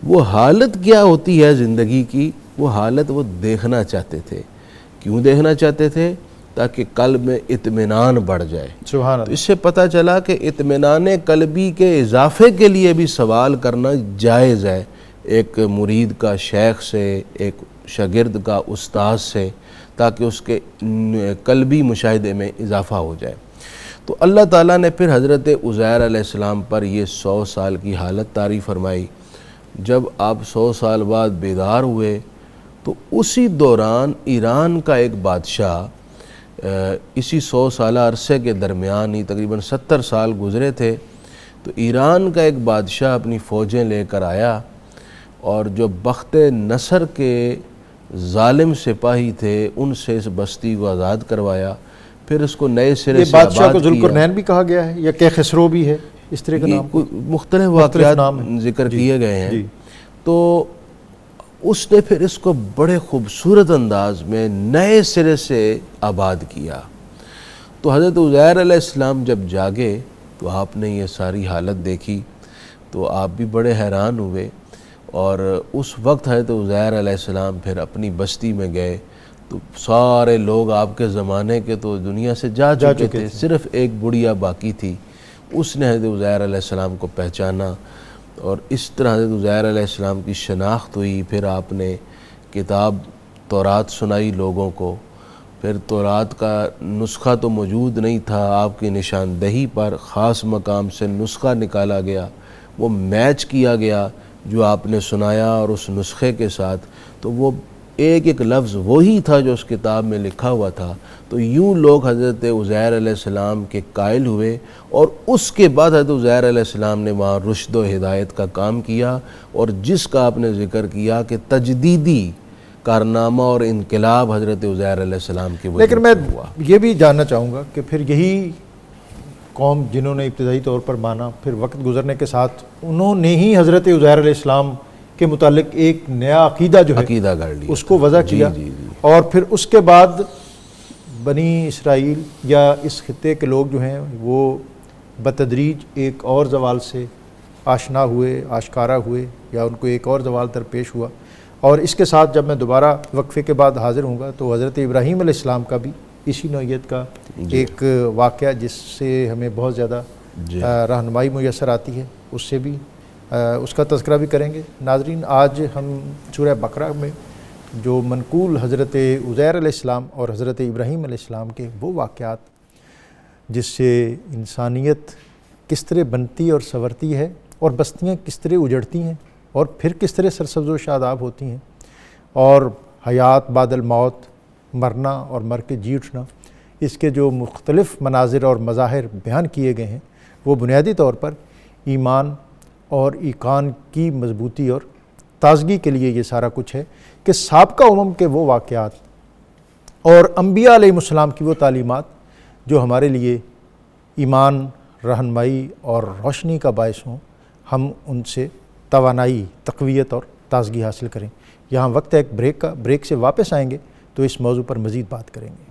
وہ حالت کیا ہوتی ہے زندگی کی، وہ حالت وہ دیکھنا چاہتے تھے۔ کیوں دیکھنا چاہتے تھے؟ تاکہ قلب میں اطمینان بڑھ جائے۔ سبحان تو اللہ۔ اس سے پتہ چلا کہ اطمینان قلبی کے اضافے کے لیے بھی سوال کرنا جائز ہے، ایک مرید کا شیخ سے، ایک شاگرد کا استاذ سے، تاکہ اس کے قلبی مشاہدے میں اضافہ ہو جائے۔ تو اللہ تعالیٰ نے پھر حضرت عزیر علیہ السلام پر یہ 100 سال کی حالت طاری فرمائی۔ جب آپ 100 سال بعد بیدار ہوئے تو اسی دوران ایران کا ایک بادشاہ، اسی 100 سالہ عرصے کے درمیان ہی تقریباً 70 سال گزرے تھے، تو ایران کا ایک بادشاہ اپنی فوجیں لے کر آیا اور جو بخت نصر کے ظالم سپاہی تھے ان سے اس بستی کو آزاد کروایا، پھر اس کو نئے سرے سے آباد کیا۔ بادشاہ کو ذوالقرنین بھی کہا گیا ہے یا کہ خسرو بھی ہے، اس طرح کا نام؟ مختلف واقعات ذکر کیے گئے ہیں۔ تو اس نے پھر اس کو بڑے خوبصورت انداز میں نئے سرے سے آباد کیا۔ تو حضرت عزیر علیہ السلام جب جاگے تو آپ نے یہ ساری حالت دیکھی تو آپ بھی بڑے حیران ہوئے، اور اس وقت حضرت عزیر علیہ السلام پھر اپنی بستی میں گئے تو سارے لوگ آپ کے زمانے کے تو دنیا سے جا چکے تھے، صرف ایک بڑھیا باقی تھی۔ اس نے حضرت عزیر علیہ السلام کو پہچانا، اور اس طرح حضرت عزیر علیہ السلام کی شناخت ہوئی۔ پھر آپ نے کتاب تورات سنائی لوگوں کو، پھر تورات کا نسخہ تو موجود نہیں تھا، آپ کی نشاندہی پر خاص مقام سے نسخہ نکالا گیا، وہ میچ کیا گیا جو آپ نے سنایا اور اس نسخے کے ساتھ، تو وہ ایک ایک لفظ وہی تھا جو اس کتاب میں لکھا ہوا تھا۔ تو یوں لوگ حضرت عزیر علیہ السلام کے قائل ہوئے، اور اس کے بعد حضرت عزیر علیہ السلام نے وہاں رشد و ہدایت کا کام کیا، اور جس کا آپ نے ذکر کیا کہ تجدیدی کارنامہ اور انقلاب حضرت عزیر علیہ السلام کی وجہ لیکن میں سے ہوا۔ یہ بھی جاننا چاہوں گا کہ پھر یہی قوم جنہوں نے ابتدائی طور پر مانا، پھر وقت گزرنے کے ساتھ انہوں نے ہی حضرت عزیر علیہ السلام کے متعلق ایک نیا عقیدہ جو ہے عقیدہ گڑھ لیا، اس کو وضع کیا، اور پھر اس کے بعد بنی اسرائیل یا اس خطے کے لوگ جو ہیں وہ بتدریج ایک اور زوال سے آشنا ہوئے، آشکارا ہوئے، یا ان کو ایک اور زوال درپیش ہوا۔ اور اس کے ساتھ جب میں دوبارہ وقفے کے بعد حاضر ہوں گا تو حضرت ابراہیم علیہ السلام کا بھی اسی نوعیت کا ایک واقعہ جس سے ہمیں بہت زیادہ رہنمائی میسر آتی ہے، اس سے بھی اس کا تذکرہ بھی کریں گے۔ ناظرین، آج ہم سورہ بقرہ میں جو منقول حضرت عزیر علیہ السلام اور حضرت ابراہیم علیہ السلام کے وہ واقعات جس سے انسانیت کس طرح بنتی اور سنورتی ہے، اور بستیاں کس طرح اجڑتی ہیں، اور پھر کس طرح سرسبز و شاداب ہوتی ہیں، اور حیات بعد الموت، مرنا اور مر کے جی اٹھنا، اس کے جو مختلف مناظر اور مظاہر بیان کیے گئے ہیں، وہ بنیادی طور پر ایمان اور ایقان کی مضبوطی اور تازگی کے لیے یہ سارا کچھ ہے کہ سابقہ امم کے وہ واقعات اور انبیاء علیہ السلام کی وہ تعلیمات جو ہمارے لیے ایمان، رہنمائی اور روشنی کا باعث ہوں، ہم ان سے توانائی، تقویت اور تازگی حاصل کریں۔ یہاں وقت ہے ایک بریک کا، بریک سے واپس آئیں گے تو اس موضوع پر مزید بات کریں گے۔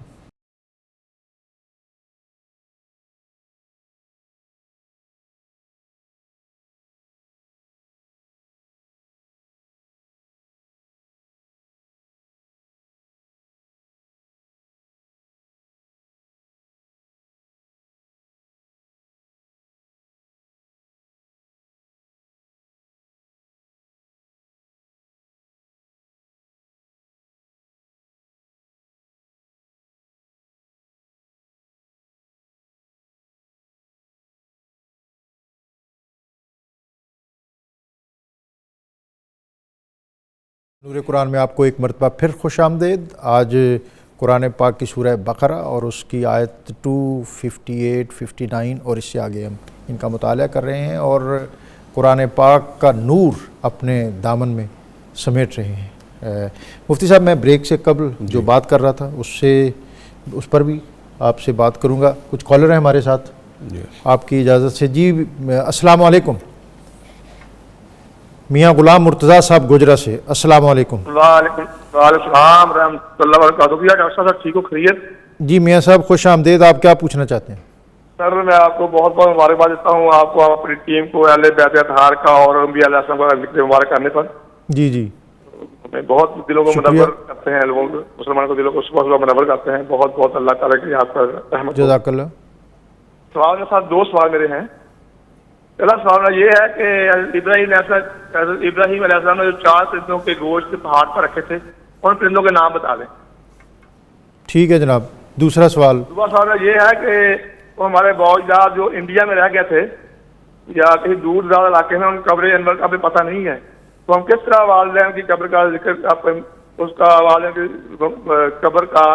نور قرآن میں آپ کو ایک مرتبہ پھر خوش آمدید۔ آج قرآن پاک کی سورہ بقرہ اور اس کی آیت 258، 59 اور اس سے آگے ہم ان کا مطالعہ کر رہے ہیں اور قرآن پاک کا نور اپنے دامن میں سمیٹ رہے ہیں۔ مفتی صاحب، میں بریک سے قبل جو بات کر رہا تھا اس پر بھی آپ سے بات کروں گا۔ کچھ کالر ہیں ہمارے ساتھ، آپ کی اجازت سے۔ جی السلام علیکم، میاں غلام مرتضیٰ صاحب گوجرا سے، السلام علیکم۔ وعلیکم السلام رحمۃ اللہ وبرکاتہ۔ ڈاکٹر صاحب ٹھیک ہو، خیریت؟ جی میاں صاحب خوش آمدید، آپ کیا پوچھنا چاہتے ہیں؟ سر میں آپ کو بہت بہت مبارکباد دیتا ہوں، آپ کو اپنی ٹیم کو اہل بیت اطہار کا اور انبیاء علیہ السلام کا ذکر مبارک کرنے پر۔ جی جی، بہت دلوں کو منور کرتے ہیں لوگوں، مسلمانوں کو دلوں کو صبح صبح منور کرتے ہیں۔ بہت بہت اللہ تعالیٰ کی آپ پر رحمت۔ جزاک اللہ۔ سوال کے ساتھ دو سوال میرے ہیں۔ پہلا سوال یہ ہے کہ ابراہیم علیہ السلام نے جو 4 پرندوں کے گوشت پہاڑ پر رکھے تھے، ان پرندوں کے نام بتا دیں۔ ٹھیک ہے جناب۔ دوسرا سوال یہ ہے کہ وہ ہمارے باوجداد جو انڈیا میں رہ گئے تھے یا کہیں دور دراز علاقے میں، ان قبر انور کا بھی پتہ نہیں ہے، تو ہم کس طرح والدین کی قبر کا ذکر، اس کا والدین کی قبر کا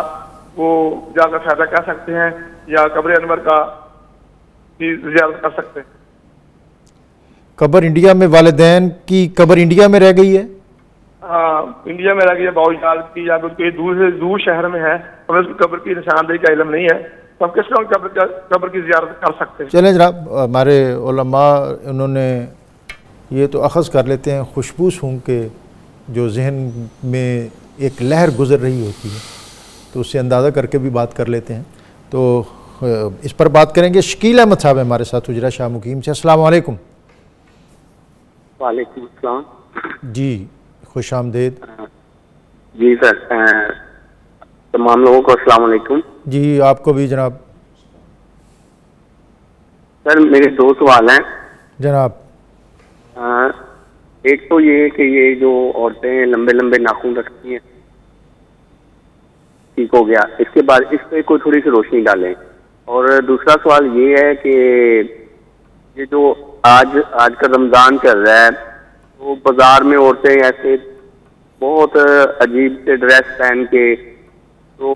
وہ جا کر فائدہ کر سکتے ہیں یا قبر انور کا کی زیارت کر سکتے ہیں؟ قبر انڈیا میں، والدین کی قبر انڈیا میں رہ گئی ہے؟ ہاں، انڈیا میں رہ گئی ہے باوجداد کی، یا کوئی دور سے دور شہر میں ہے، ہمیں اس کی قبر کی نشاندہی کا علم نہیں ہے، تو ہم کس طرح قبر کی زیارت کر سکتے ہیں؟ چلیں جناب، ہمارے علماء انہوں نے یہ تو اخذ کر لیتے ہیں خوشبو سونگھ کے جو ذہن میں ایک لہر گزر رہی ہوتی ہے تو اس سے اندازہ کر کے بھی بات کر لیتے ہیں، تو اس پر بات کریں گے۔ شکیل احمد صاحب ہمارے ساتھ حجرہ شاہ مقیم سے، السلام علیکم۔ وعلیکم السلام جی خوش آمدید۔ جی سر، تمام لوگوں کو السلام علیکم۔ جی آپ کو بھی جناب۔ سر میرے 2 سوال ہیں جناب۔ ایک تو یہ کہ یہ جو عورتیں لمبے لمبے ناخن رکھتی ہیں، ٹھیک ہو گیا، اس کے بعد اس پہ کوئی تھوڑی سی روشنی ڈالیں۔ اور دوسرا سوال یہ ہے کہ یہ جو آج کا رمضان چل رہا ہے، تو بازار میں عورتیں ایسے بہت عجیب سے ڈریس پہن کے، تو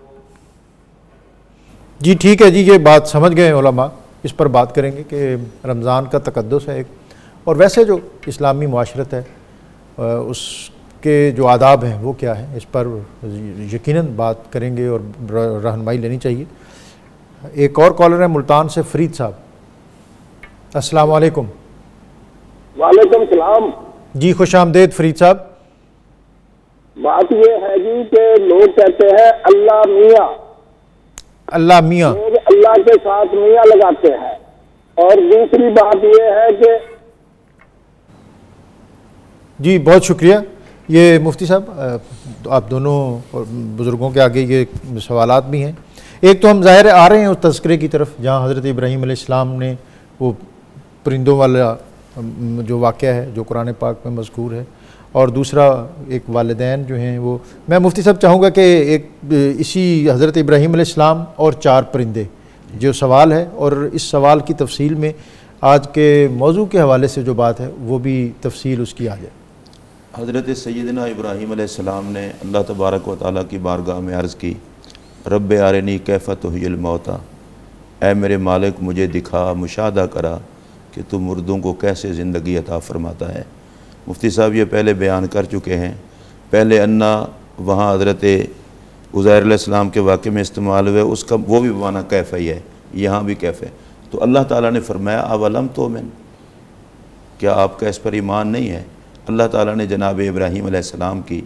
جی ٹھیک ہے جی، یہ بات سمجھ گئے علماء، اس پر بات کریں گے کہ رمضان کا تقدس ہے ایک، اور ویسے جو اسلامی معاشرت ہے اس کے جو آداب ہیں وہ کیا ہیں، اس پر یقیناً بات کریں گے اور رہنمائی لینی چاہیے۔ ایک اور کالر ہے ملتان سے، فرید صاحب، السلام علیکم۔ وعلیکم السلام جی خوش آمدید فرید صاحب۔ بات یہ ہے جی کہ لوگ کہتے ہیں اللہ میاں، اللہ میاں، لوگ اللہ کے ساتھ میاں لگاتے ہیں، اور دوسری بات یہ ہے کہ جی بہت شکریہ۔ یہ مفتی صاحب آپ دونوں بزرگوں کے آگے یہ سوالات بھی ہیں۔ ایک تو ہم ظاہر آ رہے ہیں اس تذکرے کی طرف جہاں حضرت ابراہیم علیہ السلام نے وہ پرندوں والا جو واقعہ ہے جو قرآن پاک میں مذکور ہے، اور دوسرا ایک والدین جو ہیں وہ، میں مفتی صاحب چاہوں گا کہ ایک اسی حضرت ابراہیم علیہ السلام اور 4 پرندے جو سوال ہے، اور اس سوال کی تفصیل میں آج کے موضوع کے حوالے سے جو بات ہے وہ بھی تفصیل اس کی آ جائے۔ حضرت سیدنا ابراہیم علیہ السلام نے اللہ تبارک و تعالیٰ کی بارگاہ میں عرض کی، رب ارنی کیف تحیی الموتیٰ، اے میرے مالک مجھے دکھا، مشاہدہ کرا کہ تو مردوں کو کیسے زندگی عطا فرماتا ہے۔ مفتی صاحب یہ پہلے بیان کر چکے ہیں، پہلے انا وہاں حضرت عزیر علیہ السلام کے واقعے میں استعمال ہوئے، اس کا وہ بھی معنی کیف ہی ہے، یہاں بھی کیف ہے۔ تو اللہ تعالیٰ نے فرمایا اولم تؤمن، کیا آپ کا اس پر ایمان نہیں ہے؟ اللہ تعالیٰ نے جناب ابراہیم علیہ السلام کی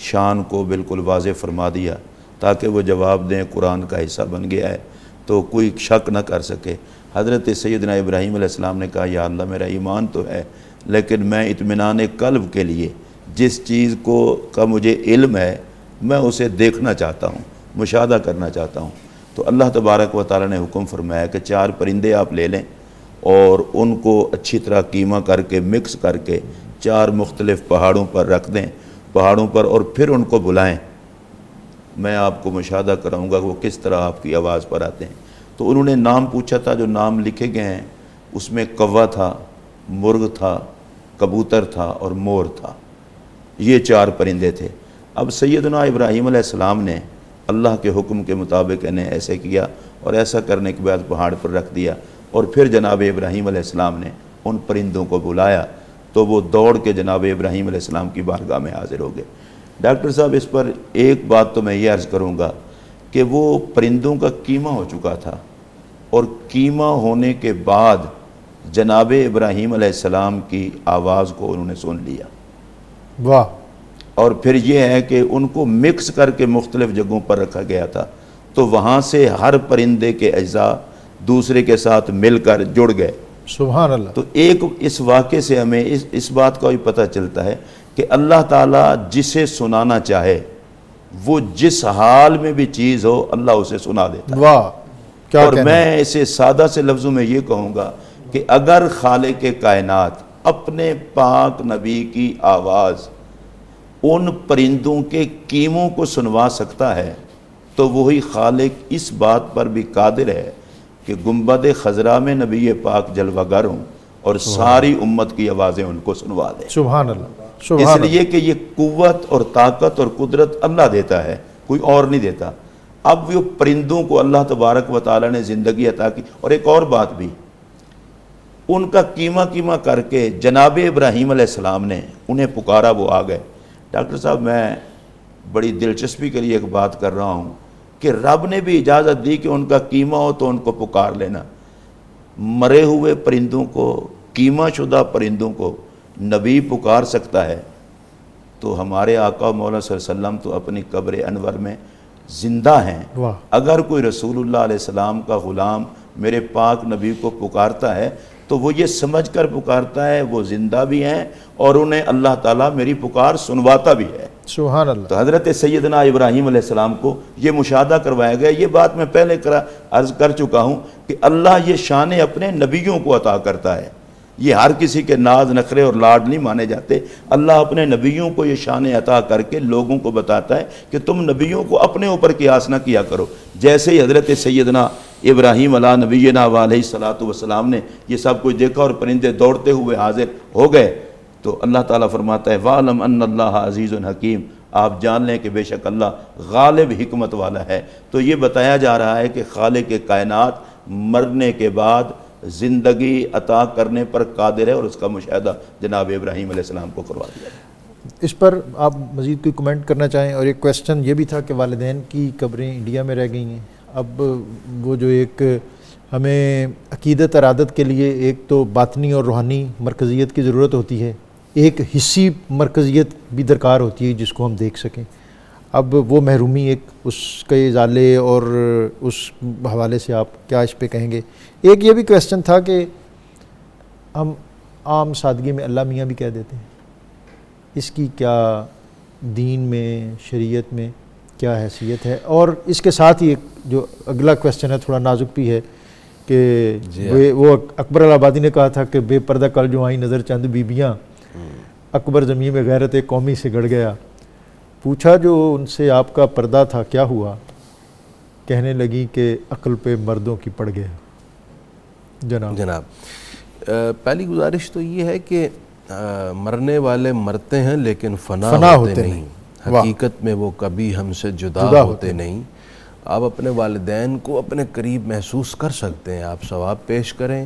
شان کو بالکل واضح فرما دیا تاکہ وہ جواب دیں، قرآن کا حصہ بن گیا ہے تو کوئی شک نہ کر سکے۔ حضرت سیدنا ابراہیم علیہ السلام نے کہا یا اللہ میرا ایمان تو ہے، لیکن میں اطمینان قلب کے لیے جس چیز کا مجھے علم ہے میں اسے دیکھنا چاہتا ہوں، مشاہدہ کرنا چاہتا ہوں۔ تو اللہ تبارک و تعالیٰ نے حکم فرمایا کہ 4 پرندے آپ لے لیں اور ان کو اچھی طرح قیمہ کر کے مکس کر کے 4 مختلف پہاڑوں پر رکھ دیں، پہاڑوں پر، اور پھر ان کو بلائیں، میں آپ کو مشاہدہ کراؤں گا وہ کس طرح آپ کی آواز پر آتے ہیں۔ تو انہوں نے نام پوچھا تھا، جو نام لکھے گئے ہیں اس میں کوا تھا، مرغ تھا، کبوتر تھا اور مور تھا، یہ 4 پرندے تھے۔ اب سیدنا ابراہیم علیہ السلام نے اللہ کے حکم کے مطابق انہیں ایسے کیا، اور ایسا کرنے کے بعد پہاڑ پر رکھ دیا، اور پھر جناب ابراہیم علیہ السلام نے ان پرندوں کو بلایا تو وہ دوڑ کے جناب ابراہیم علیہ السلام کی بارگاہ میں حاضر ہو گئے۔ ڈاکٹر صاحب اس پر ایک بات تو میں یہ عرض کروں گا کہ وہ پرندوں کا قیمہ ہو چکا تھا، اور قیمہ ہونے کے بعد جناب ابراہیم علیہ السلام کی آواز کو انہوں نے سن لیا۔ واہ۔ اور پھر یہ ہے کہ ان کو مکس کر کے مختلف جگہوں پر رکھا گیا تھا، تو وہاں سے ہر پرندے کے اجزاء دوسرے کے ساتھ مل کر جڑ گئے۔ سبحان اللہ۔ تو ایک اس واقعے سے ہمیں اس بات کا بھی پتہ چلتا ہے کہ اللہ تعالیٰ جسے سنانا چاہے وہ جس حال میں بھی چیز ہو اللہ اسے سنا دیتا ہے۔ واہ کیا اور کہنا میں اسے سادہ سے لفظوں میں یہ کہوں گا کہ اگر خالق کائنات اپنے پاک نبی کی آواز ان پرندوں کے کیموں کو سنوا سکتا ہے تو وہی خالق اس بات پر بھی قادر ہے کہ گنبد خضرا میں نبی پاک جلوہ گر ہوں اور ساری امت کی آوازیں ان کو سنوا دیں۔ سبحان اللہ، اس سبحان لیے کہ یہ قوت اور طاقت اور قدرت اللہ دیتا ہے، کوئی اور نہیں دیتا۔ اب وہ پرندوں کو اللہ تبارک و تعالیٰ نے زندگی عطا کی، اور ایک اور بات بھی، ان کا قیمہ کر کے جناب ابراہیم علیہ السلام نے انہیں پکارا، وہ آ گئے۔ ڈاکٹر صاحب میں بڑی دلچسپی کے لیے ایک بات کر رہا ہوں کہ رب نے بھی اجازت دی کہ ان کا قیمہ ہو تو ان کو پکار لینا۔ مرے ہوئے پرندوں کو، قیمہ شدہ پرندوں کو نبی پکار سکتا ہے، تو ہمارے آقا مولا صلی اللہ علیہ وسلم تو اپنی قبر انور میں زندہ ہیں۔ واہ۔ اگر کوئی رسول اللہ علیہ السلام کا غلام میرے پاک نبی کو پکارتا ہے تو وہ یہ سمجھ کر پکارتا ہے وہ زندہ بھی ہیں اور انہیں اللہ تعالیٰ میری پکار سنواتا بھی ہے۔ سبحان اللہ۔ تو حضرت سیدنا ابراہیم علیہ السلام کو یہ مشاہدہ کروایا گیا۔ یہ بات میں پہلے عرض کر چکا ہوں کہ اللہ یہ شان اپنے نبیوں کو عطا کرتا ہے، یہ ہر کسی کے ناز نخرے اور لاڈ نہیں مانے جاتے۔ اللہ اپنے نبیوں کو یہ شان عطا کر کے لوگوں کو بتاتا ہے کہ تم نبیوں کو اپنے اوپر قیاس نہ کیا کرو۔ جیسے ہی حضرت سیدنا ابراہیم علیہ نبینا علیہ الصلاۃ والسلام نے یہ سب کچھ دیکھا اور پرندے دوڑتے ہوئے حاضر ہو گئے، تو اللہ تعالیٰ فرماتا ہے وَعْلَمْ أَنَّ اللَّهَ عَزِيزٌ حَكِيمٌ، آپ جان لیں کہ بے شک اللہ غالب حکمت والا ہے۔ تو یہ بتایا جا رہا ہے کہ خالق کائنات مرنے کے بعد زندگی عطا کرنے پر قادر ہے، اور اس کا مشاہدہ جناب ابراہیم علیہ السلام کو کروا دیا۔ اس پر آپ مزید کوئی کمنٹ کرنا چاہیں؟ اور ایک کویسچن یہ بھی تھا کہ والدین کی قبریں انڈیا میں رہ گئی ہیں، اب وہ جو ایک ہمیں عقیدت اور عادت کے لیے ایک تو باطنی اور روحانی مرکزیت کی ضرورت ہوتی ہے، ایک حصی مرکزیت بھی درکار ہوتی ہے جس کو ہم دیکھ سکیں، اب وہ محرومی ایک اس کے ازالے اور اس حوالے سے آپ کیا اس پہ کہیں گے؟ ایک یہ بھی کویسچن تھا کہ ہم عام سادگی میں اللہ میاں بھی کہہ دیتے ہیں، اس کی کیا دین میں شریعت میں کیا حیثیت ہے؟ اور اس کے ساتھ ہی ایک جو اگلا کویسچن ہے تھوڑا نازک بھی ہے کہ وہ اکبر الآبادی نے کہا تھا کہ بے پردہ کل جو آئی نظر چند بیبیاں، اکبر زمین میں غیرت ایک قومی سے گڑ گیا، پوچھا جو ان سے آپ کا پردہ تھا کیا ہوا؟ کہنے لگی کہ عقل پہ مردوں کی پڑ گیا۔ جناب پہلی گزارش تو یہ ہے کہ مرنے والے مرتے ہیں لیکن فنا ہوتے نہیں، حقیقت میں وہ کبھی ہم سے جدا ہوتے نہیں۔ آپ اپنے والدین کو اپنے قریب محسوس کر سکتے ہیں، آپ ثواب پیش کریں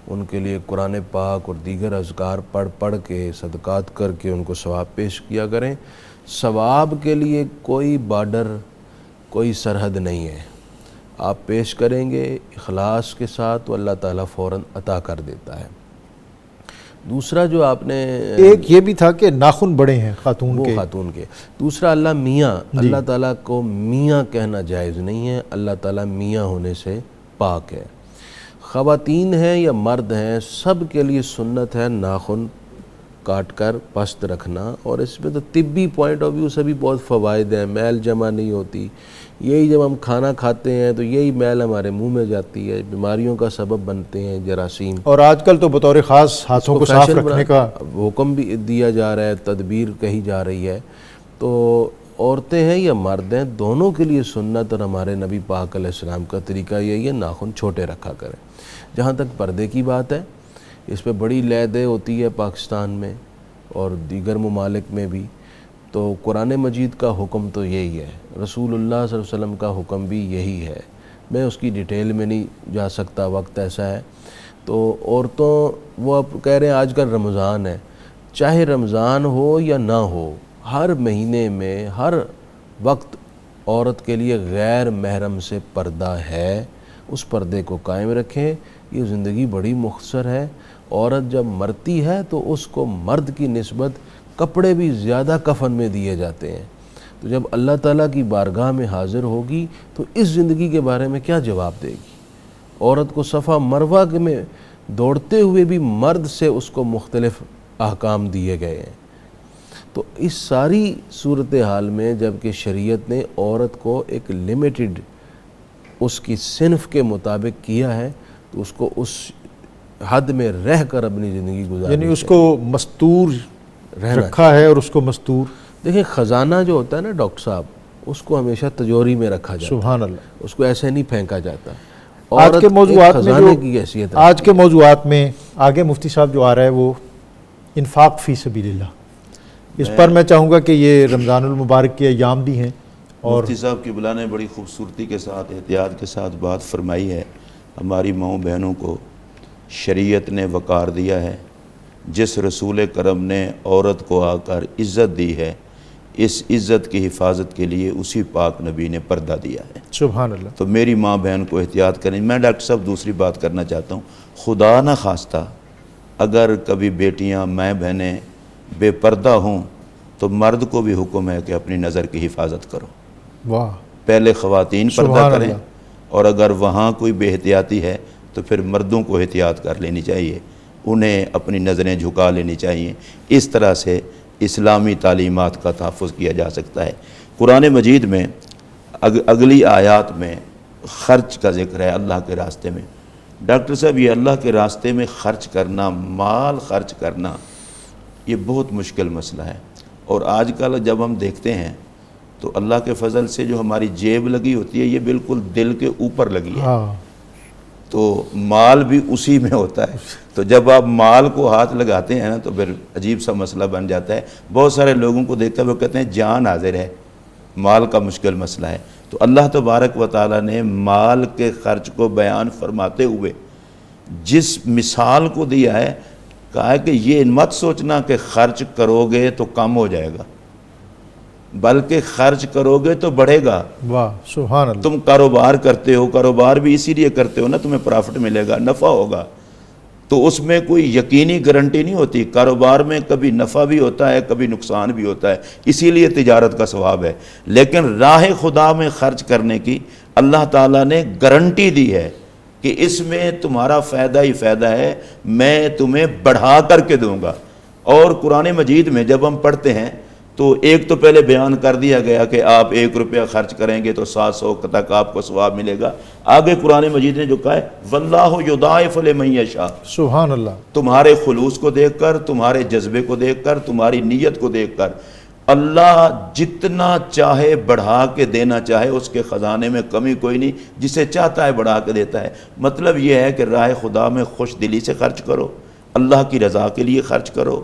ان کے لیے، قرآن پاک اور دیگر اذکار پڑھ کے صدقات کر کے ان کو ثواب پیش کیا کریں۔ ثواب کے لیے کوئی بارڈر، کوئی سرحد نہیں ہے، آپ پیش کریں گے اخلاص کے ساتھ تو اللہ تعالیٰ فوراً عطا کر دیتا ہے۔ دوسرا جو آپ نے ایک یہ بھی تھا کہ ناخن بڑے ہیں خاتون کے، دوسرا اللہ میاں، اللہ تعالیٰ کو میاں کہنا جائز نہیں ہے، اللہ تعالیٰ میاں ہونے سے پاک ہے۔ خواتین ہیں یا مرد ہیں سب کے لیے سنت ہے ناخن کاٹ کر پست رکھنا، اور اس میں تو طبی پوائنٹ آف ویو سے بھی بہت فوائد ہیں، میل جمع نہیں ہوتی، یہی جب ہم کھانا کھاتے ہیں تو یہی میل ہمارے منہ میں جاتی ہے، بیماریوں کا سبب بنتے ہیں جراثیم، اور آج کل تو بطور خاص ہاتھوں کو صاف رکھنے کا حکم بھی دیا جا رہا ہے، تدبیر کہی جا رہی ہے۔ تو عورتیں ہیں یا مرد ہیں دونوں کے لیے سنت، اور ہمارے نبی پاک علیہ السلام کا طریقہ یہی ہے ناخن چھوٹے رکھا کریں۔ جہاں تک پردے کی بات ہے، اس پہ بڑی لے دے ہوتی ہے پاکستان میں اور دیگر ممالک میں بھی، تو قرآن مجید کا حکم تو یہی ہے، رسول اللہ صلی اللہ علیہ وسلم کا حکم بھی یہی ہے، میں اس کی ڈیٹیل میں نہیں جا سکتا، وقت ایسا ہے۔ تو عورتوں، وہ اب کہہ رہے ہیں آج کل رمضان ہے، چاہے رمضان ہو یا نہ ہو، ہر مہینے میں ہر وقت عورت کے لیے غیر محرم سے پردہ ہے، اس پردے کو قائم رکھیں۔ یہ زندگی بڑی مختصر ہے، عورت جب مرتی ہے تو اس کو مرد کی نسبت کپڑے بھی زیادہ کفن میں دیے جاتے ہیں، تو جب اللہ تعالیٰ کی بارگاہ میں حاضر ہوگی تو اس زندگی کے بارے میں کیا جواب دے گی؟ عورت کو صفا مروہ میں دوڑتے ہوئے بھی مرد سے اس کو مختلف احکام دیے گئے ہیں۔ تو اس ساری صورتحال میں جب کہ شریعت نے عورت کو ایک لمیٹڈ اس کی صنف کے مطابق کیا ہے، تو اس کو اس حد میں رہ کر اپنی زندگی گزارنی، یعنی اس کو مستور رکھا ہے، اور اس کو مستور، دیکھیں خزانہ جو ہوتا ہے نا ڈاکٹر صاحب، اس کو ہمیشہ تجوری میں رکھا جاتا ہے، سبحان اللہ، اس کو ایسے نہیں پھینکا جاتا۔ آج کے موضوعات میں خزانے کی حیثیت ہے، آج کے موضوعات میں آگے مفتی صاحب جو آ رہا ہے وہ انفاق فی سبیل اللہ، اس پر میں چاہوں گا کہ یہ رمضان المبارک کے ایام بھی ہیں، اور مفتی صاحب کی بلا نے بڑی خوبصورتی کے ساتھ احتیاط کے ساتھ بات فرمائی ہے۔ ہماری ماؤں بہنوں کو شریعت نے وقار دیا ہے، جس رسول کرم نے عورت کو آ کر عزت دی ہے، اس عزت کی حفاظت کے لیے اسی پاک نبی نے پردہ دیا ہے۔ سبحان اللہ۔ تو میری ماں بہن کو احتیاط کریں۔ میں ڈاکٹر صاحب دوسری بات کرنا چاہتا ہوں، خدا نہ خواستہ اگر کبھی بیٹیاں مائیں بہنیں بے پردہ ہوں تو مرد کو بھی حکم ہے کہ اپنی نظر کی حفاظت کرو، واہ، پہلے خواتین پردہ سبحان کریں، اللہ۔ اور اگر وہاں کوئی بے احتیاطی ہے تو پھر مردوں کو احتیاط کر لینی چاہیے، انہیں اپنی نظریں جھکا لینی چاہیے۔ اس طرح سے اسلامی تعلیمات کا تحفظ کیا جا سکتا ہے۔ قرآن مجید میں اگلی آیات میں خرچ کا ذکر ہے اللہ کے راستے میں۔ ڈاکٹر صاحب یہ اللہ کے راستے میں خرچ کرنا، مال خرچ کرنا، یہ بہت مشکل مسئلہ ہے، اور آج کل جب ہم دیکھتے ہیں تو اللہ کے فضل سے جو ہماری جیب لگی ہوتی ہے یہ بالکل دل کے اوپر لگی ہے، تو مال بھی اسی میں ہوتا ہے، تو جب آپ مال کو ہاتھ لگاتے ہیں نا تو پھر عجیب سا مسئلہ بن جاتا ہے۔ بہت سارے لوگوں کو دیکھتے ہیں وہ کہتے ہیں جان حاضر ہے، مال کا مشکل مسئلہ ہے۔ تو اللہ تبارک و تعالیٰ نے مال کے خرچ کو بیان فرماتے ہوئے جس مثال کو دیا ہے، کہا ہے کہ یہ مت سوچنا کہ خرچ کرو گے تو کم ہو جائے گا، بلکہ خرچ کرو گے تو بڑھے گا۔ واہ سبحان اللہ۔ تم کاروبار کرتے ہو، کاروبار بھی اسی لیے کرتے ہو نا، تمہیں پرافٹ ملے گا، نفع ہوگا، تو اس میں کوئی یقینی گارنٹی نہیں ہوتی۔ کاروبار میں کبھی نفع بھی ہوتا ہے، کبھی نقصان بھی ہوتا ہے، اسی لیے تجارت کا ثواب ہے۔ لیکن راہ خدا میں خرچ کرنے کی اللہ تعالیٰ نے گارنٹی دی ہے کہ اس میں تمہارا فائدہ ہی فائدہ ہے، میں تمہیں بڑھا کر کے دوں گا۔ اور قرآن مجید میں جب ہم پڑھتے ہیں تو ایک تو پہلے بیان کر دیا گیا کہ آپ 1 روپیہ خرچ کریں گے تو 700 تک آپ کو ثواب ملے گا۔ آگے قرآن مجید نے جو کہا ہے واللہ یضاعف لمن یشاء، سبحان اللہ۔ تمہارے خلوص کو دیکھ کر، تمہارے جذبے کو دیکھ کر، تمہاری نیت کو دیکھ کر اللہ جتنا چاہے بڑھا کے دینا چاہے، اس کے خزانے میں کمی کوئی نہیں، جسے چاہتا ہے بڑھا کے دیتا ہے۔ مطلب یہ ہے کہ راہ خدا میں خوش دلی سے خرچ کرو، اللہ کی رضا کے لیے خرچ کرو،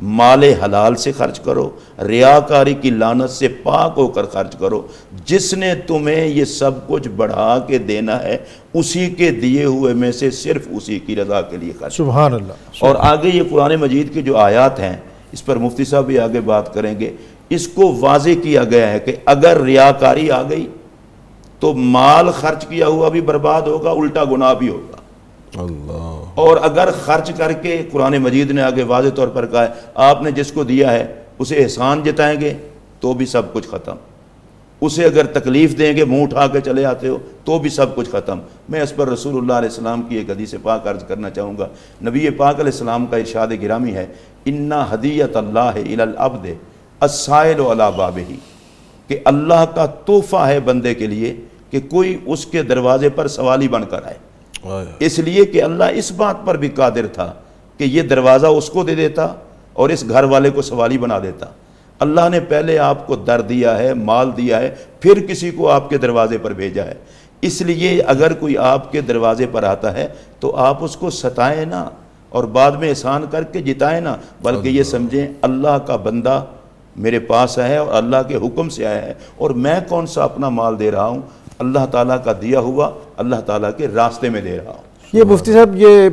مال حلال سے خرچ کرو، ریاکاری کی لعنت سے پاک ہو کر خرچ کرو۔ جس نے تمہیں یہ سب کچھ بڑھا کے دینا ہے، اسی کے دیے ہوئے میں سے صرف اسی کی رضا کے لیے خرچ کرو۔ سبحان اللہ۔ اور آگے یہ قرآن مجید کی جو آیات ہیں، اس پر مفتی صاحب بھی آگے بات کریں گے، اس کو واضح کیا گیا ہے کہ اگر ریاکاری آ گئی تو مال خرچ کیا ہوا بھی برباد ہوگا، الٹا گناہ بھی ہوگا۔ اللہ، اور اگر خرچ کر کے، قرآن مجید نے آگے واضح طور پر کہا ہے، آپ نے جس کو دیا ہے اسے احسان جتائیں گے تو بھی سب کچھ ختم، اسے اگر تکلیف دیں گے، منہ اٹھا کے چلے آتے ہو تو بھی سب کچھ ختم۔ میں اس پر رسول اللہ علیہ السلام کی ایک حدیث پاک عرض کرنا چاہوں گا۔ نبی پاک علیہ السلام کا ارشاد گرامی ہے، اِنَّ ہدیۃ اللہ الی العبد السائل علی بابہ، کہ اللہ کا تحفہ ہے بندے کے لیے کہ کوئی اس کے دروازے پر سوالی بن کر آئے۔ اس لیے کہ اللہ اس بات پر بھی قادر تھا کہ یہ دروازہ اس کو دے دیتا اور اس گھر والے کو سوالی بنا دیتا۔ اللہ نے پہلے آپ کو در دیا ہے، مال دیا ہے، پھر کسی کو آپ کے دروازے پر بھیجا ہے۔ اس لیے اگر کوئی آپ کے دروازے پر آتا ہے تو آپ اس کو ستائیں نہ اور بعد میں احسان کر کے جتائیں نہ، بلکہ یہ سمجھیں اللہ کا بندہ میرے پاس آیا ہے اور اللہ کے حکم سے آیا ہے، اور میں کون سا اپنا مال دے رہا ہوں، اللہ تعالیٰ کا دیا ہوا اللہ تعالیٰ کے راستے میں دے رہا ہوں۔ یہ مفتی صاحب، یہ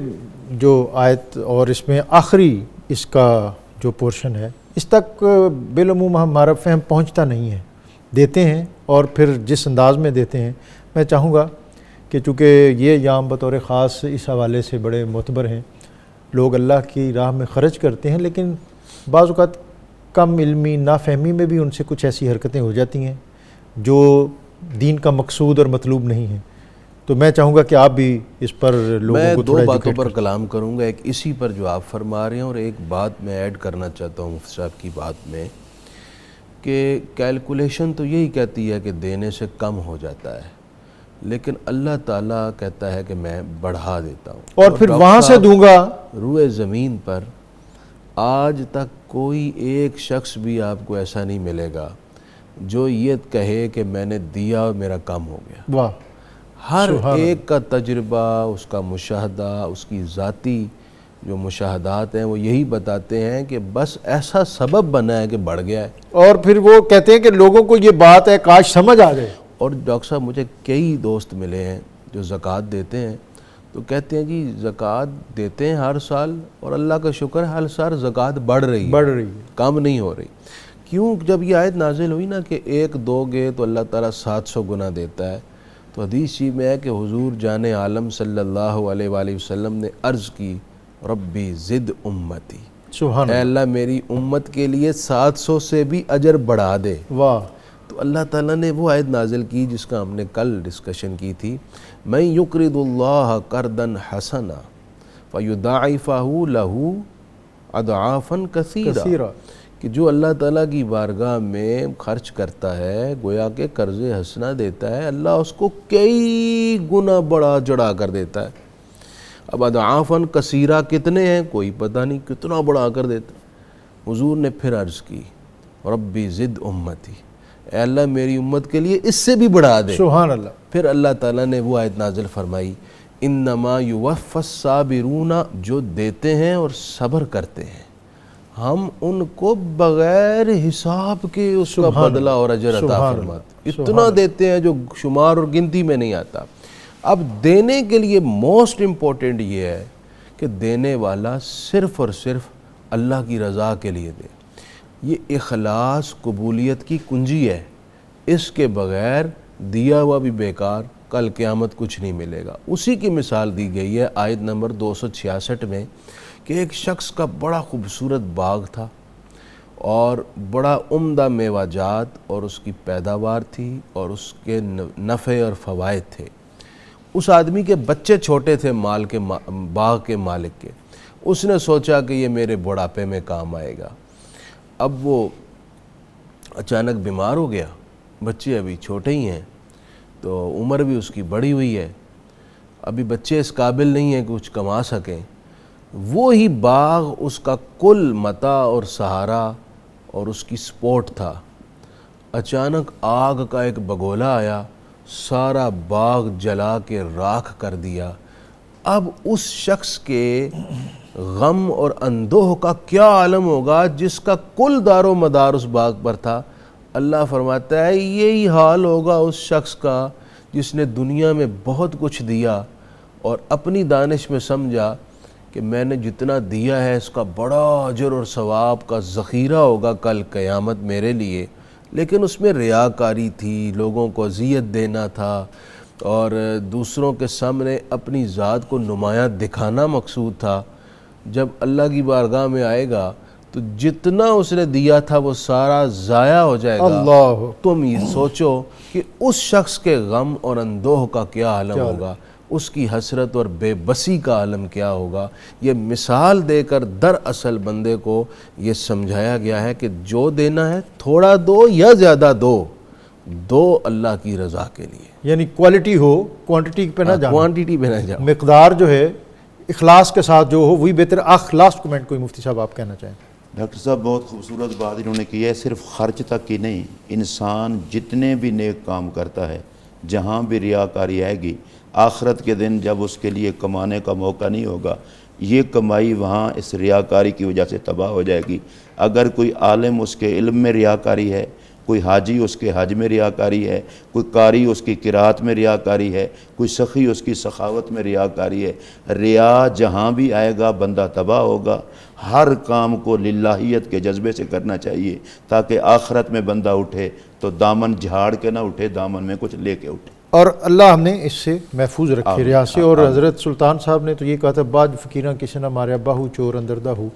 جو آیت اور اس میں آخری اس کا جو پورشن ہے، اس تک بالعموم ہمارا فہم پہنچتا نہیں ہے۔ دیتے ہیں اور پھر جس انداز میں دیتے ہیں، میں چاہوں گا کہ چونکہ یہ ایام بطور خاص اس حوالے سے بڑے معتبر ہیں، لوگ اللہ کی راہ میں خرچ کرتے ہیں، لیکن بعض اوقات کم علمی نافہمی میں بھی ان سے کچھ ایسی حرکتیں ہو جاتی ہیں جو دین کا مقصود اور مطلوب نہیں ہے۔ تو میں چاہوں گا کہ آپ بھی اس پر لوگوں کو تھوڑا میں 2 باتوں پر کلام کروں گا، ایک اسی پر جو آپ فرما رہے ہیں، اور ایک بات میں ایڈ کرنا چاہتا ہوں مفتی صاحب کی بات میں، کہ کیلکولیشن تو یہی کہتی ہے کہ دینے سے کم ہو جاتا ہے، لیکن اللہ تعالیٰ کہتا ہے کہ میں بڑھا دیتا ہوں، اور پھر وہاں سے دوں گا۔ روئے زمین پر آج تک کوئی ایک شخص بھی آپ کو ایسا نہیں ملے گا جو یہ کہے کہ میں نے دیا اور میرا کم ہو گیا۔ واہ، ہر ایک کا تجربہ، اس کا مشاہدہ، اس کی ذاتی جو مشاہدات ہیں وہ یہی بتاتے ہیں کہ بس ایسا سبب بنا ہے کہ بڑھ گیا ہے۔ اور پھر وہ کہتے ہیں کہ لوگوں کو یہ بات ہے کاش سمجھ آ جائے۔ اور ڈاکٹر صاحب مجھے کئی دوست ملے ہیں جو زکوٰۃ دیتے ہیں، تو کہتے ہیں جی زکوٰۃ دیتے ہیں ہر سال، اور اللہ کا شکر ہے ہر سال زکوٰۃ بڑھ رہی ہے، کم نہیں ہو رہی۔ کیوں؟ جب یہ آیت نازل ہوئی نا کہ 1 دو گے تو اللہ تعالیٰ 700 گنا دیتا ہے، تو حدیث ہی میں ہے کہ حضور جان عالم صلی اللہ علیہ وآلہ وسلم نے عرض کی، ربی زد امتی، سبحان اے اللہ میری امت کے لیے 700 سے بھی اجر بڑھا دے۔ واہ، تو اللہ تعالیٰ نے وہ آیت نازل کی جس کا ہم نے کل ڈسکشن کی تھی، من یقرض اللہ قرضا حسنا فیضاعفہ لہ اضعافا کثیرا، کہ جو اللہ تعالیٰ کی بارگاہ میں خرچ کرتا ہے، گویا کہ قرض حسنہ دیتا ہے، اللہ اس کو کئی گنا بڑا چڑھا کر دیتا ہے۔ اب اضعافا کثیرا کتنے ہیں کوئی پتہ نہیں، کتنا بڑھا کر دیتا۔ حضور نے پھر عرض کی، ربی زد امتی، اے اللہ میری امت کے لیے اس سے بھی بڑھا دے۔ سبحان اللہ۔ پھر اللہ تعالیٰ نے وہ آیت نازل فرمائی، انما یوفی الصابرون، جو دیتے ہیں اور صبر کرتے ہیں ہم ان کو بغیر حساب کے اس کا بدلہ اور اجر عطا فرماتے، اتنا دیتے ہیں جو شمار اور گنتی میں نہیں آتا۔ اب دینے کے لیے موسٹ امپورٹنٹ یہ ہے کہ دینے والا صرف اور صرف اللہ کی رضا کے لیے دے۔ یہ اخلاص قبولیت کی کنجی ہے، اس کے بغیر دیا ہوا بھی بیکار، کل قیامت کچھ نہیں ملے گا۔ اسی کی مثال دی گئی ہے آیت نمبر 266 میں کہ ایک شخص کا بڑا خوبصورت باغ تھا اور بڑا عمدہ میوہ جات اور اس کی پیداوار تھی اور اس کے نفع اور فوائد تھے۔ اس آدمی کے بچے چھوٹے تھے باغ کے مالک کے۔ اس نے سوچا کہ یہ میرے بڑھاپے میں کام آئے گا۔ اب وہ اچانک بیمار ہو گیا، بچے ابھی چھوٹے ہی ہیں تو عمر بھی اس کی بڑی ہوئی ہے، ابھی بچے اس قابل نہیں ہیں کہ کچھ کما سکیں۔ وہی باغ اس کا کل متاع اور سہارا اور اس کی سپورٹ تھا۔ اچانک آگ کا ایک بگولا آیا، سارا باغ جلا کے راکھ کر دیا۔ اب اس شخص کے غم اور اندوہ کا کیا عالم ہوگا جس کا کل دار و مدار اس باغ پر تھا۔ اللہ فرماتا ہے یہی حال ہوگا اس شخص کا جس نے دنیا میں بہت کچھ دیا اور اپنی دانش میں سمجھا کہ میں نے جتنا دیا ہے اس کا بڑا اجر اور ثواب کا ذخیرہ ہوگا کل قیامت میرے لیے، لیکن اس میں ریاکاری تھی، لوگوں کو اذیت دینا تھا اور دوسروں کے سامنے اپنی ذات کو نمایاں دکھانا مقصود تھا۔ جب اللہ کی بارگاہ میں آئے گا تو جتنا اس نے دیا تھا وہ سارا ضائع ہو جائے گا۔ اللہ، تم یہ سوچو کہ اس شخص کے غم اور اندوہ کا کیا عالم ہوگا، اس کی حسرت اور بے بسی کا عالم کیا ہوگا۔ یہ مثال دے کر دراصل بندے کو یہ سمجھایا گیا ہے کہ جو دینا ہے تھوڑا دو یا زیادہ دو اللہ کی رضا کے لیے، یعنی کوالٹی ہو، کوانٹٹی پہ نہ جانا، کوانٹٹی پہ نہ جاؤ، مقدار جو ہے اخلاص کے ساتھ جو ہو وہی بہتر۔ لاسٹ کمنٹ کوئی مفتی صاحب آپ کہنا چاہیں؟ ڈاکٹر صاحب بہت خوبصورت بات انہوں نے کی ہے، صرف خرچ تک ہی نہیں، انسان جتنے بھی نیک کام کرتا ہے جہاں بھی ریاکاری آئے گی، آخرت کے دن جب اس کے لیے کمانے کا موقع نہیں ہوگا، یہ کمائی وہاں اس ریاکاری کی وجہ سے تباہ ہو جائے گی۔ اگر کوئی عالم اس کے علم میں ریاکاری ہے، کوئی حاجی اس کے حج میں ریاکاری ہے، کوئی قاری اس کی قرات میں ریاکاری ہے، کوئی سخی اس کی سخاوت میں ریاکاری ہے، ریا جہاں بھی آئے گا بندہ تباہ ہوگا۔ ہر کام کو للہیت کے جذبے سے کرنا چاہیے تاکہ آخرت میں بندہ اٹھے تو دامن جھاڑ کے نہ اٹھے، دامن میں کچھ لے کے اٹھے، اور اللہ ہم نے اس سے محفوظ رکھے ریا سے۔ اور حضرت سلطان صاحب نے تو یہ کہا تھا بعد فقیراں کسی نہ ماریا باہو چور اندردہ ہو،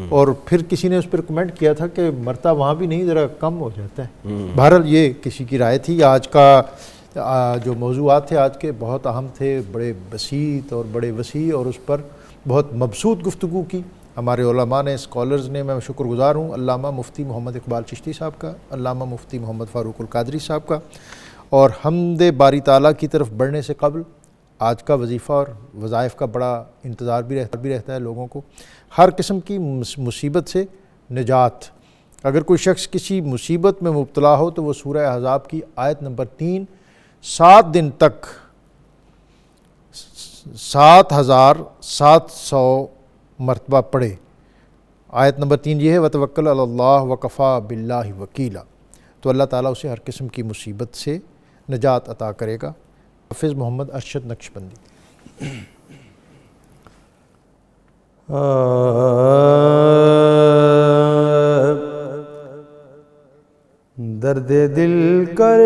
اور پھر کسی نے اس پر کمنٹ کیا تھا کہ مرتا وہاں بھی نہیں، ذرا کم ہو جاتا ہے۔ بہرحال یہ کسی کی رائے تھی۔ آج کا جو موضوعات تھے آج کے بہت اہم تھے، بڑے بسیط اور بڑے وسیع، اور اس پر بہت مبسوط گفتگو کی ہمارے علماء نے، اسکالرز نے۔ میں شکر گزار ہوں علامہ مفتی محمد اقبال چشتی صاحب کا، علامہ مفتی محمد فاروق القادری صاحب کا۔ اور حمد باری تعالیٰ کی طرف بڑھنے سے قبل آج کا وظیفہ اور وظائف کا بڑا انتظار بھی رہتا ہے لوگوں کو، ہر قسم کی مصیبت سے نجات۔ اگر کوئی شخص کسی مصیبت میں مبتلا ہو تو وہ سورہ احزاب کی آیت نمبر 3 7 دن تک 7700 مرتبہ پڑھے۔ آیت نمبر 3 یہ ہے وَتَوَكَّلْ عَلَى اللَّهِ وَكَفَى بِاللَّهِ وَكِيلًا، تو اللہ تعالیٰ اسے ہر قسم کی مصیبت سے نجات عطا کرے گا۔ حافظ محمد ارشد نقشبندی۔ درد دل کر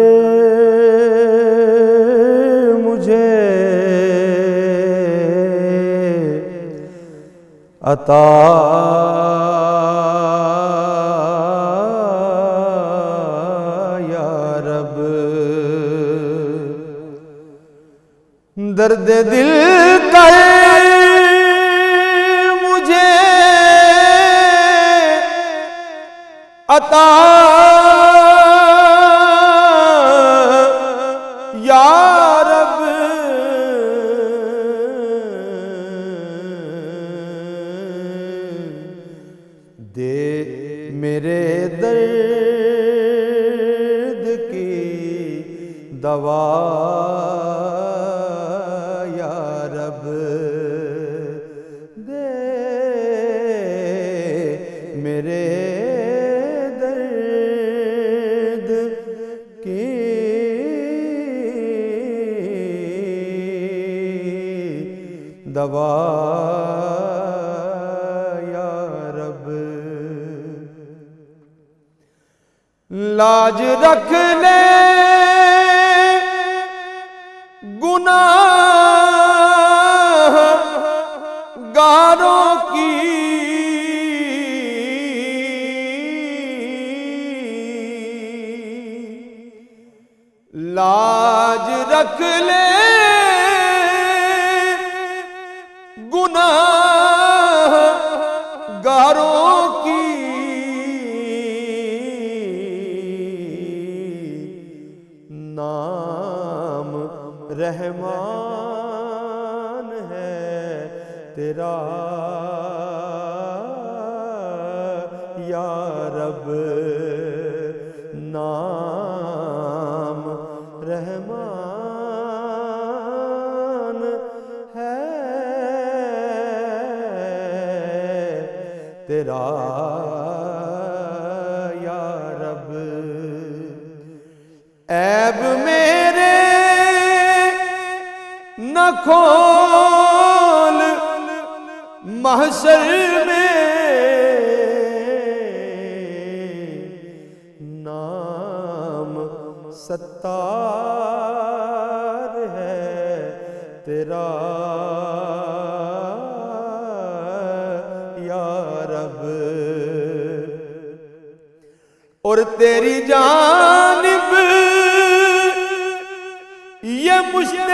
مجھے عطا یا رب، درد دل کر مجھے عطا یا رب، دے میرے درد کی دوا یا رب، دے میرے درد کی دوا لاج رکھ لے گناہ گاروں کی، لاج رکھ لے گناہ گاروں کی، نام رحمان ہے تیرا یا رب، نام رحمان ہے تیرا یا رب۔ عیب میرے نہ کھول محشر میں، نام ستار ہے تیرا یا رب، اور تیری جانب یہ مشت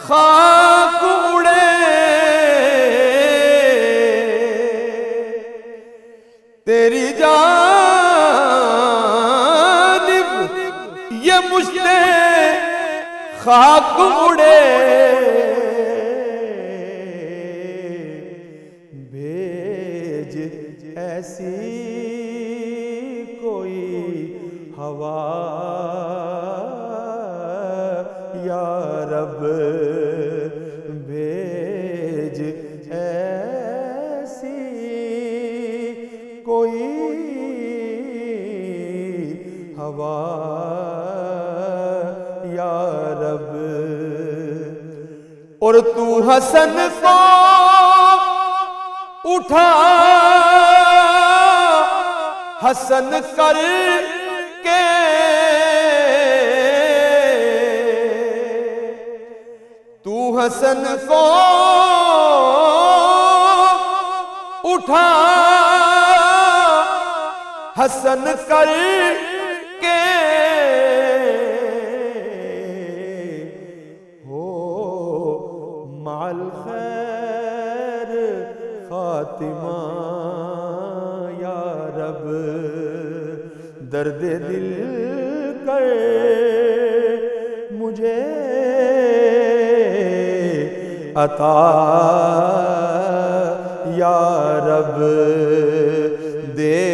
خاک اڑے، تیری جانب یہ مشت خاک اڑے، بھیج ایسی کوئی ہوا یا رب، بھیج ایسی کوئی ہوا یا رب، اور تو حسن کو اٹھا حسن کر کے، تو حسن کو اٹھا حسن کر کے، ہو مع الخیر خاتمہ یا رب، درد دل کر مجھے عطا یا رب، دے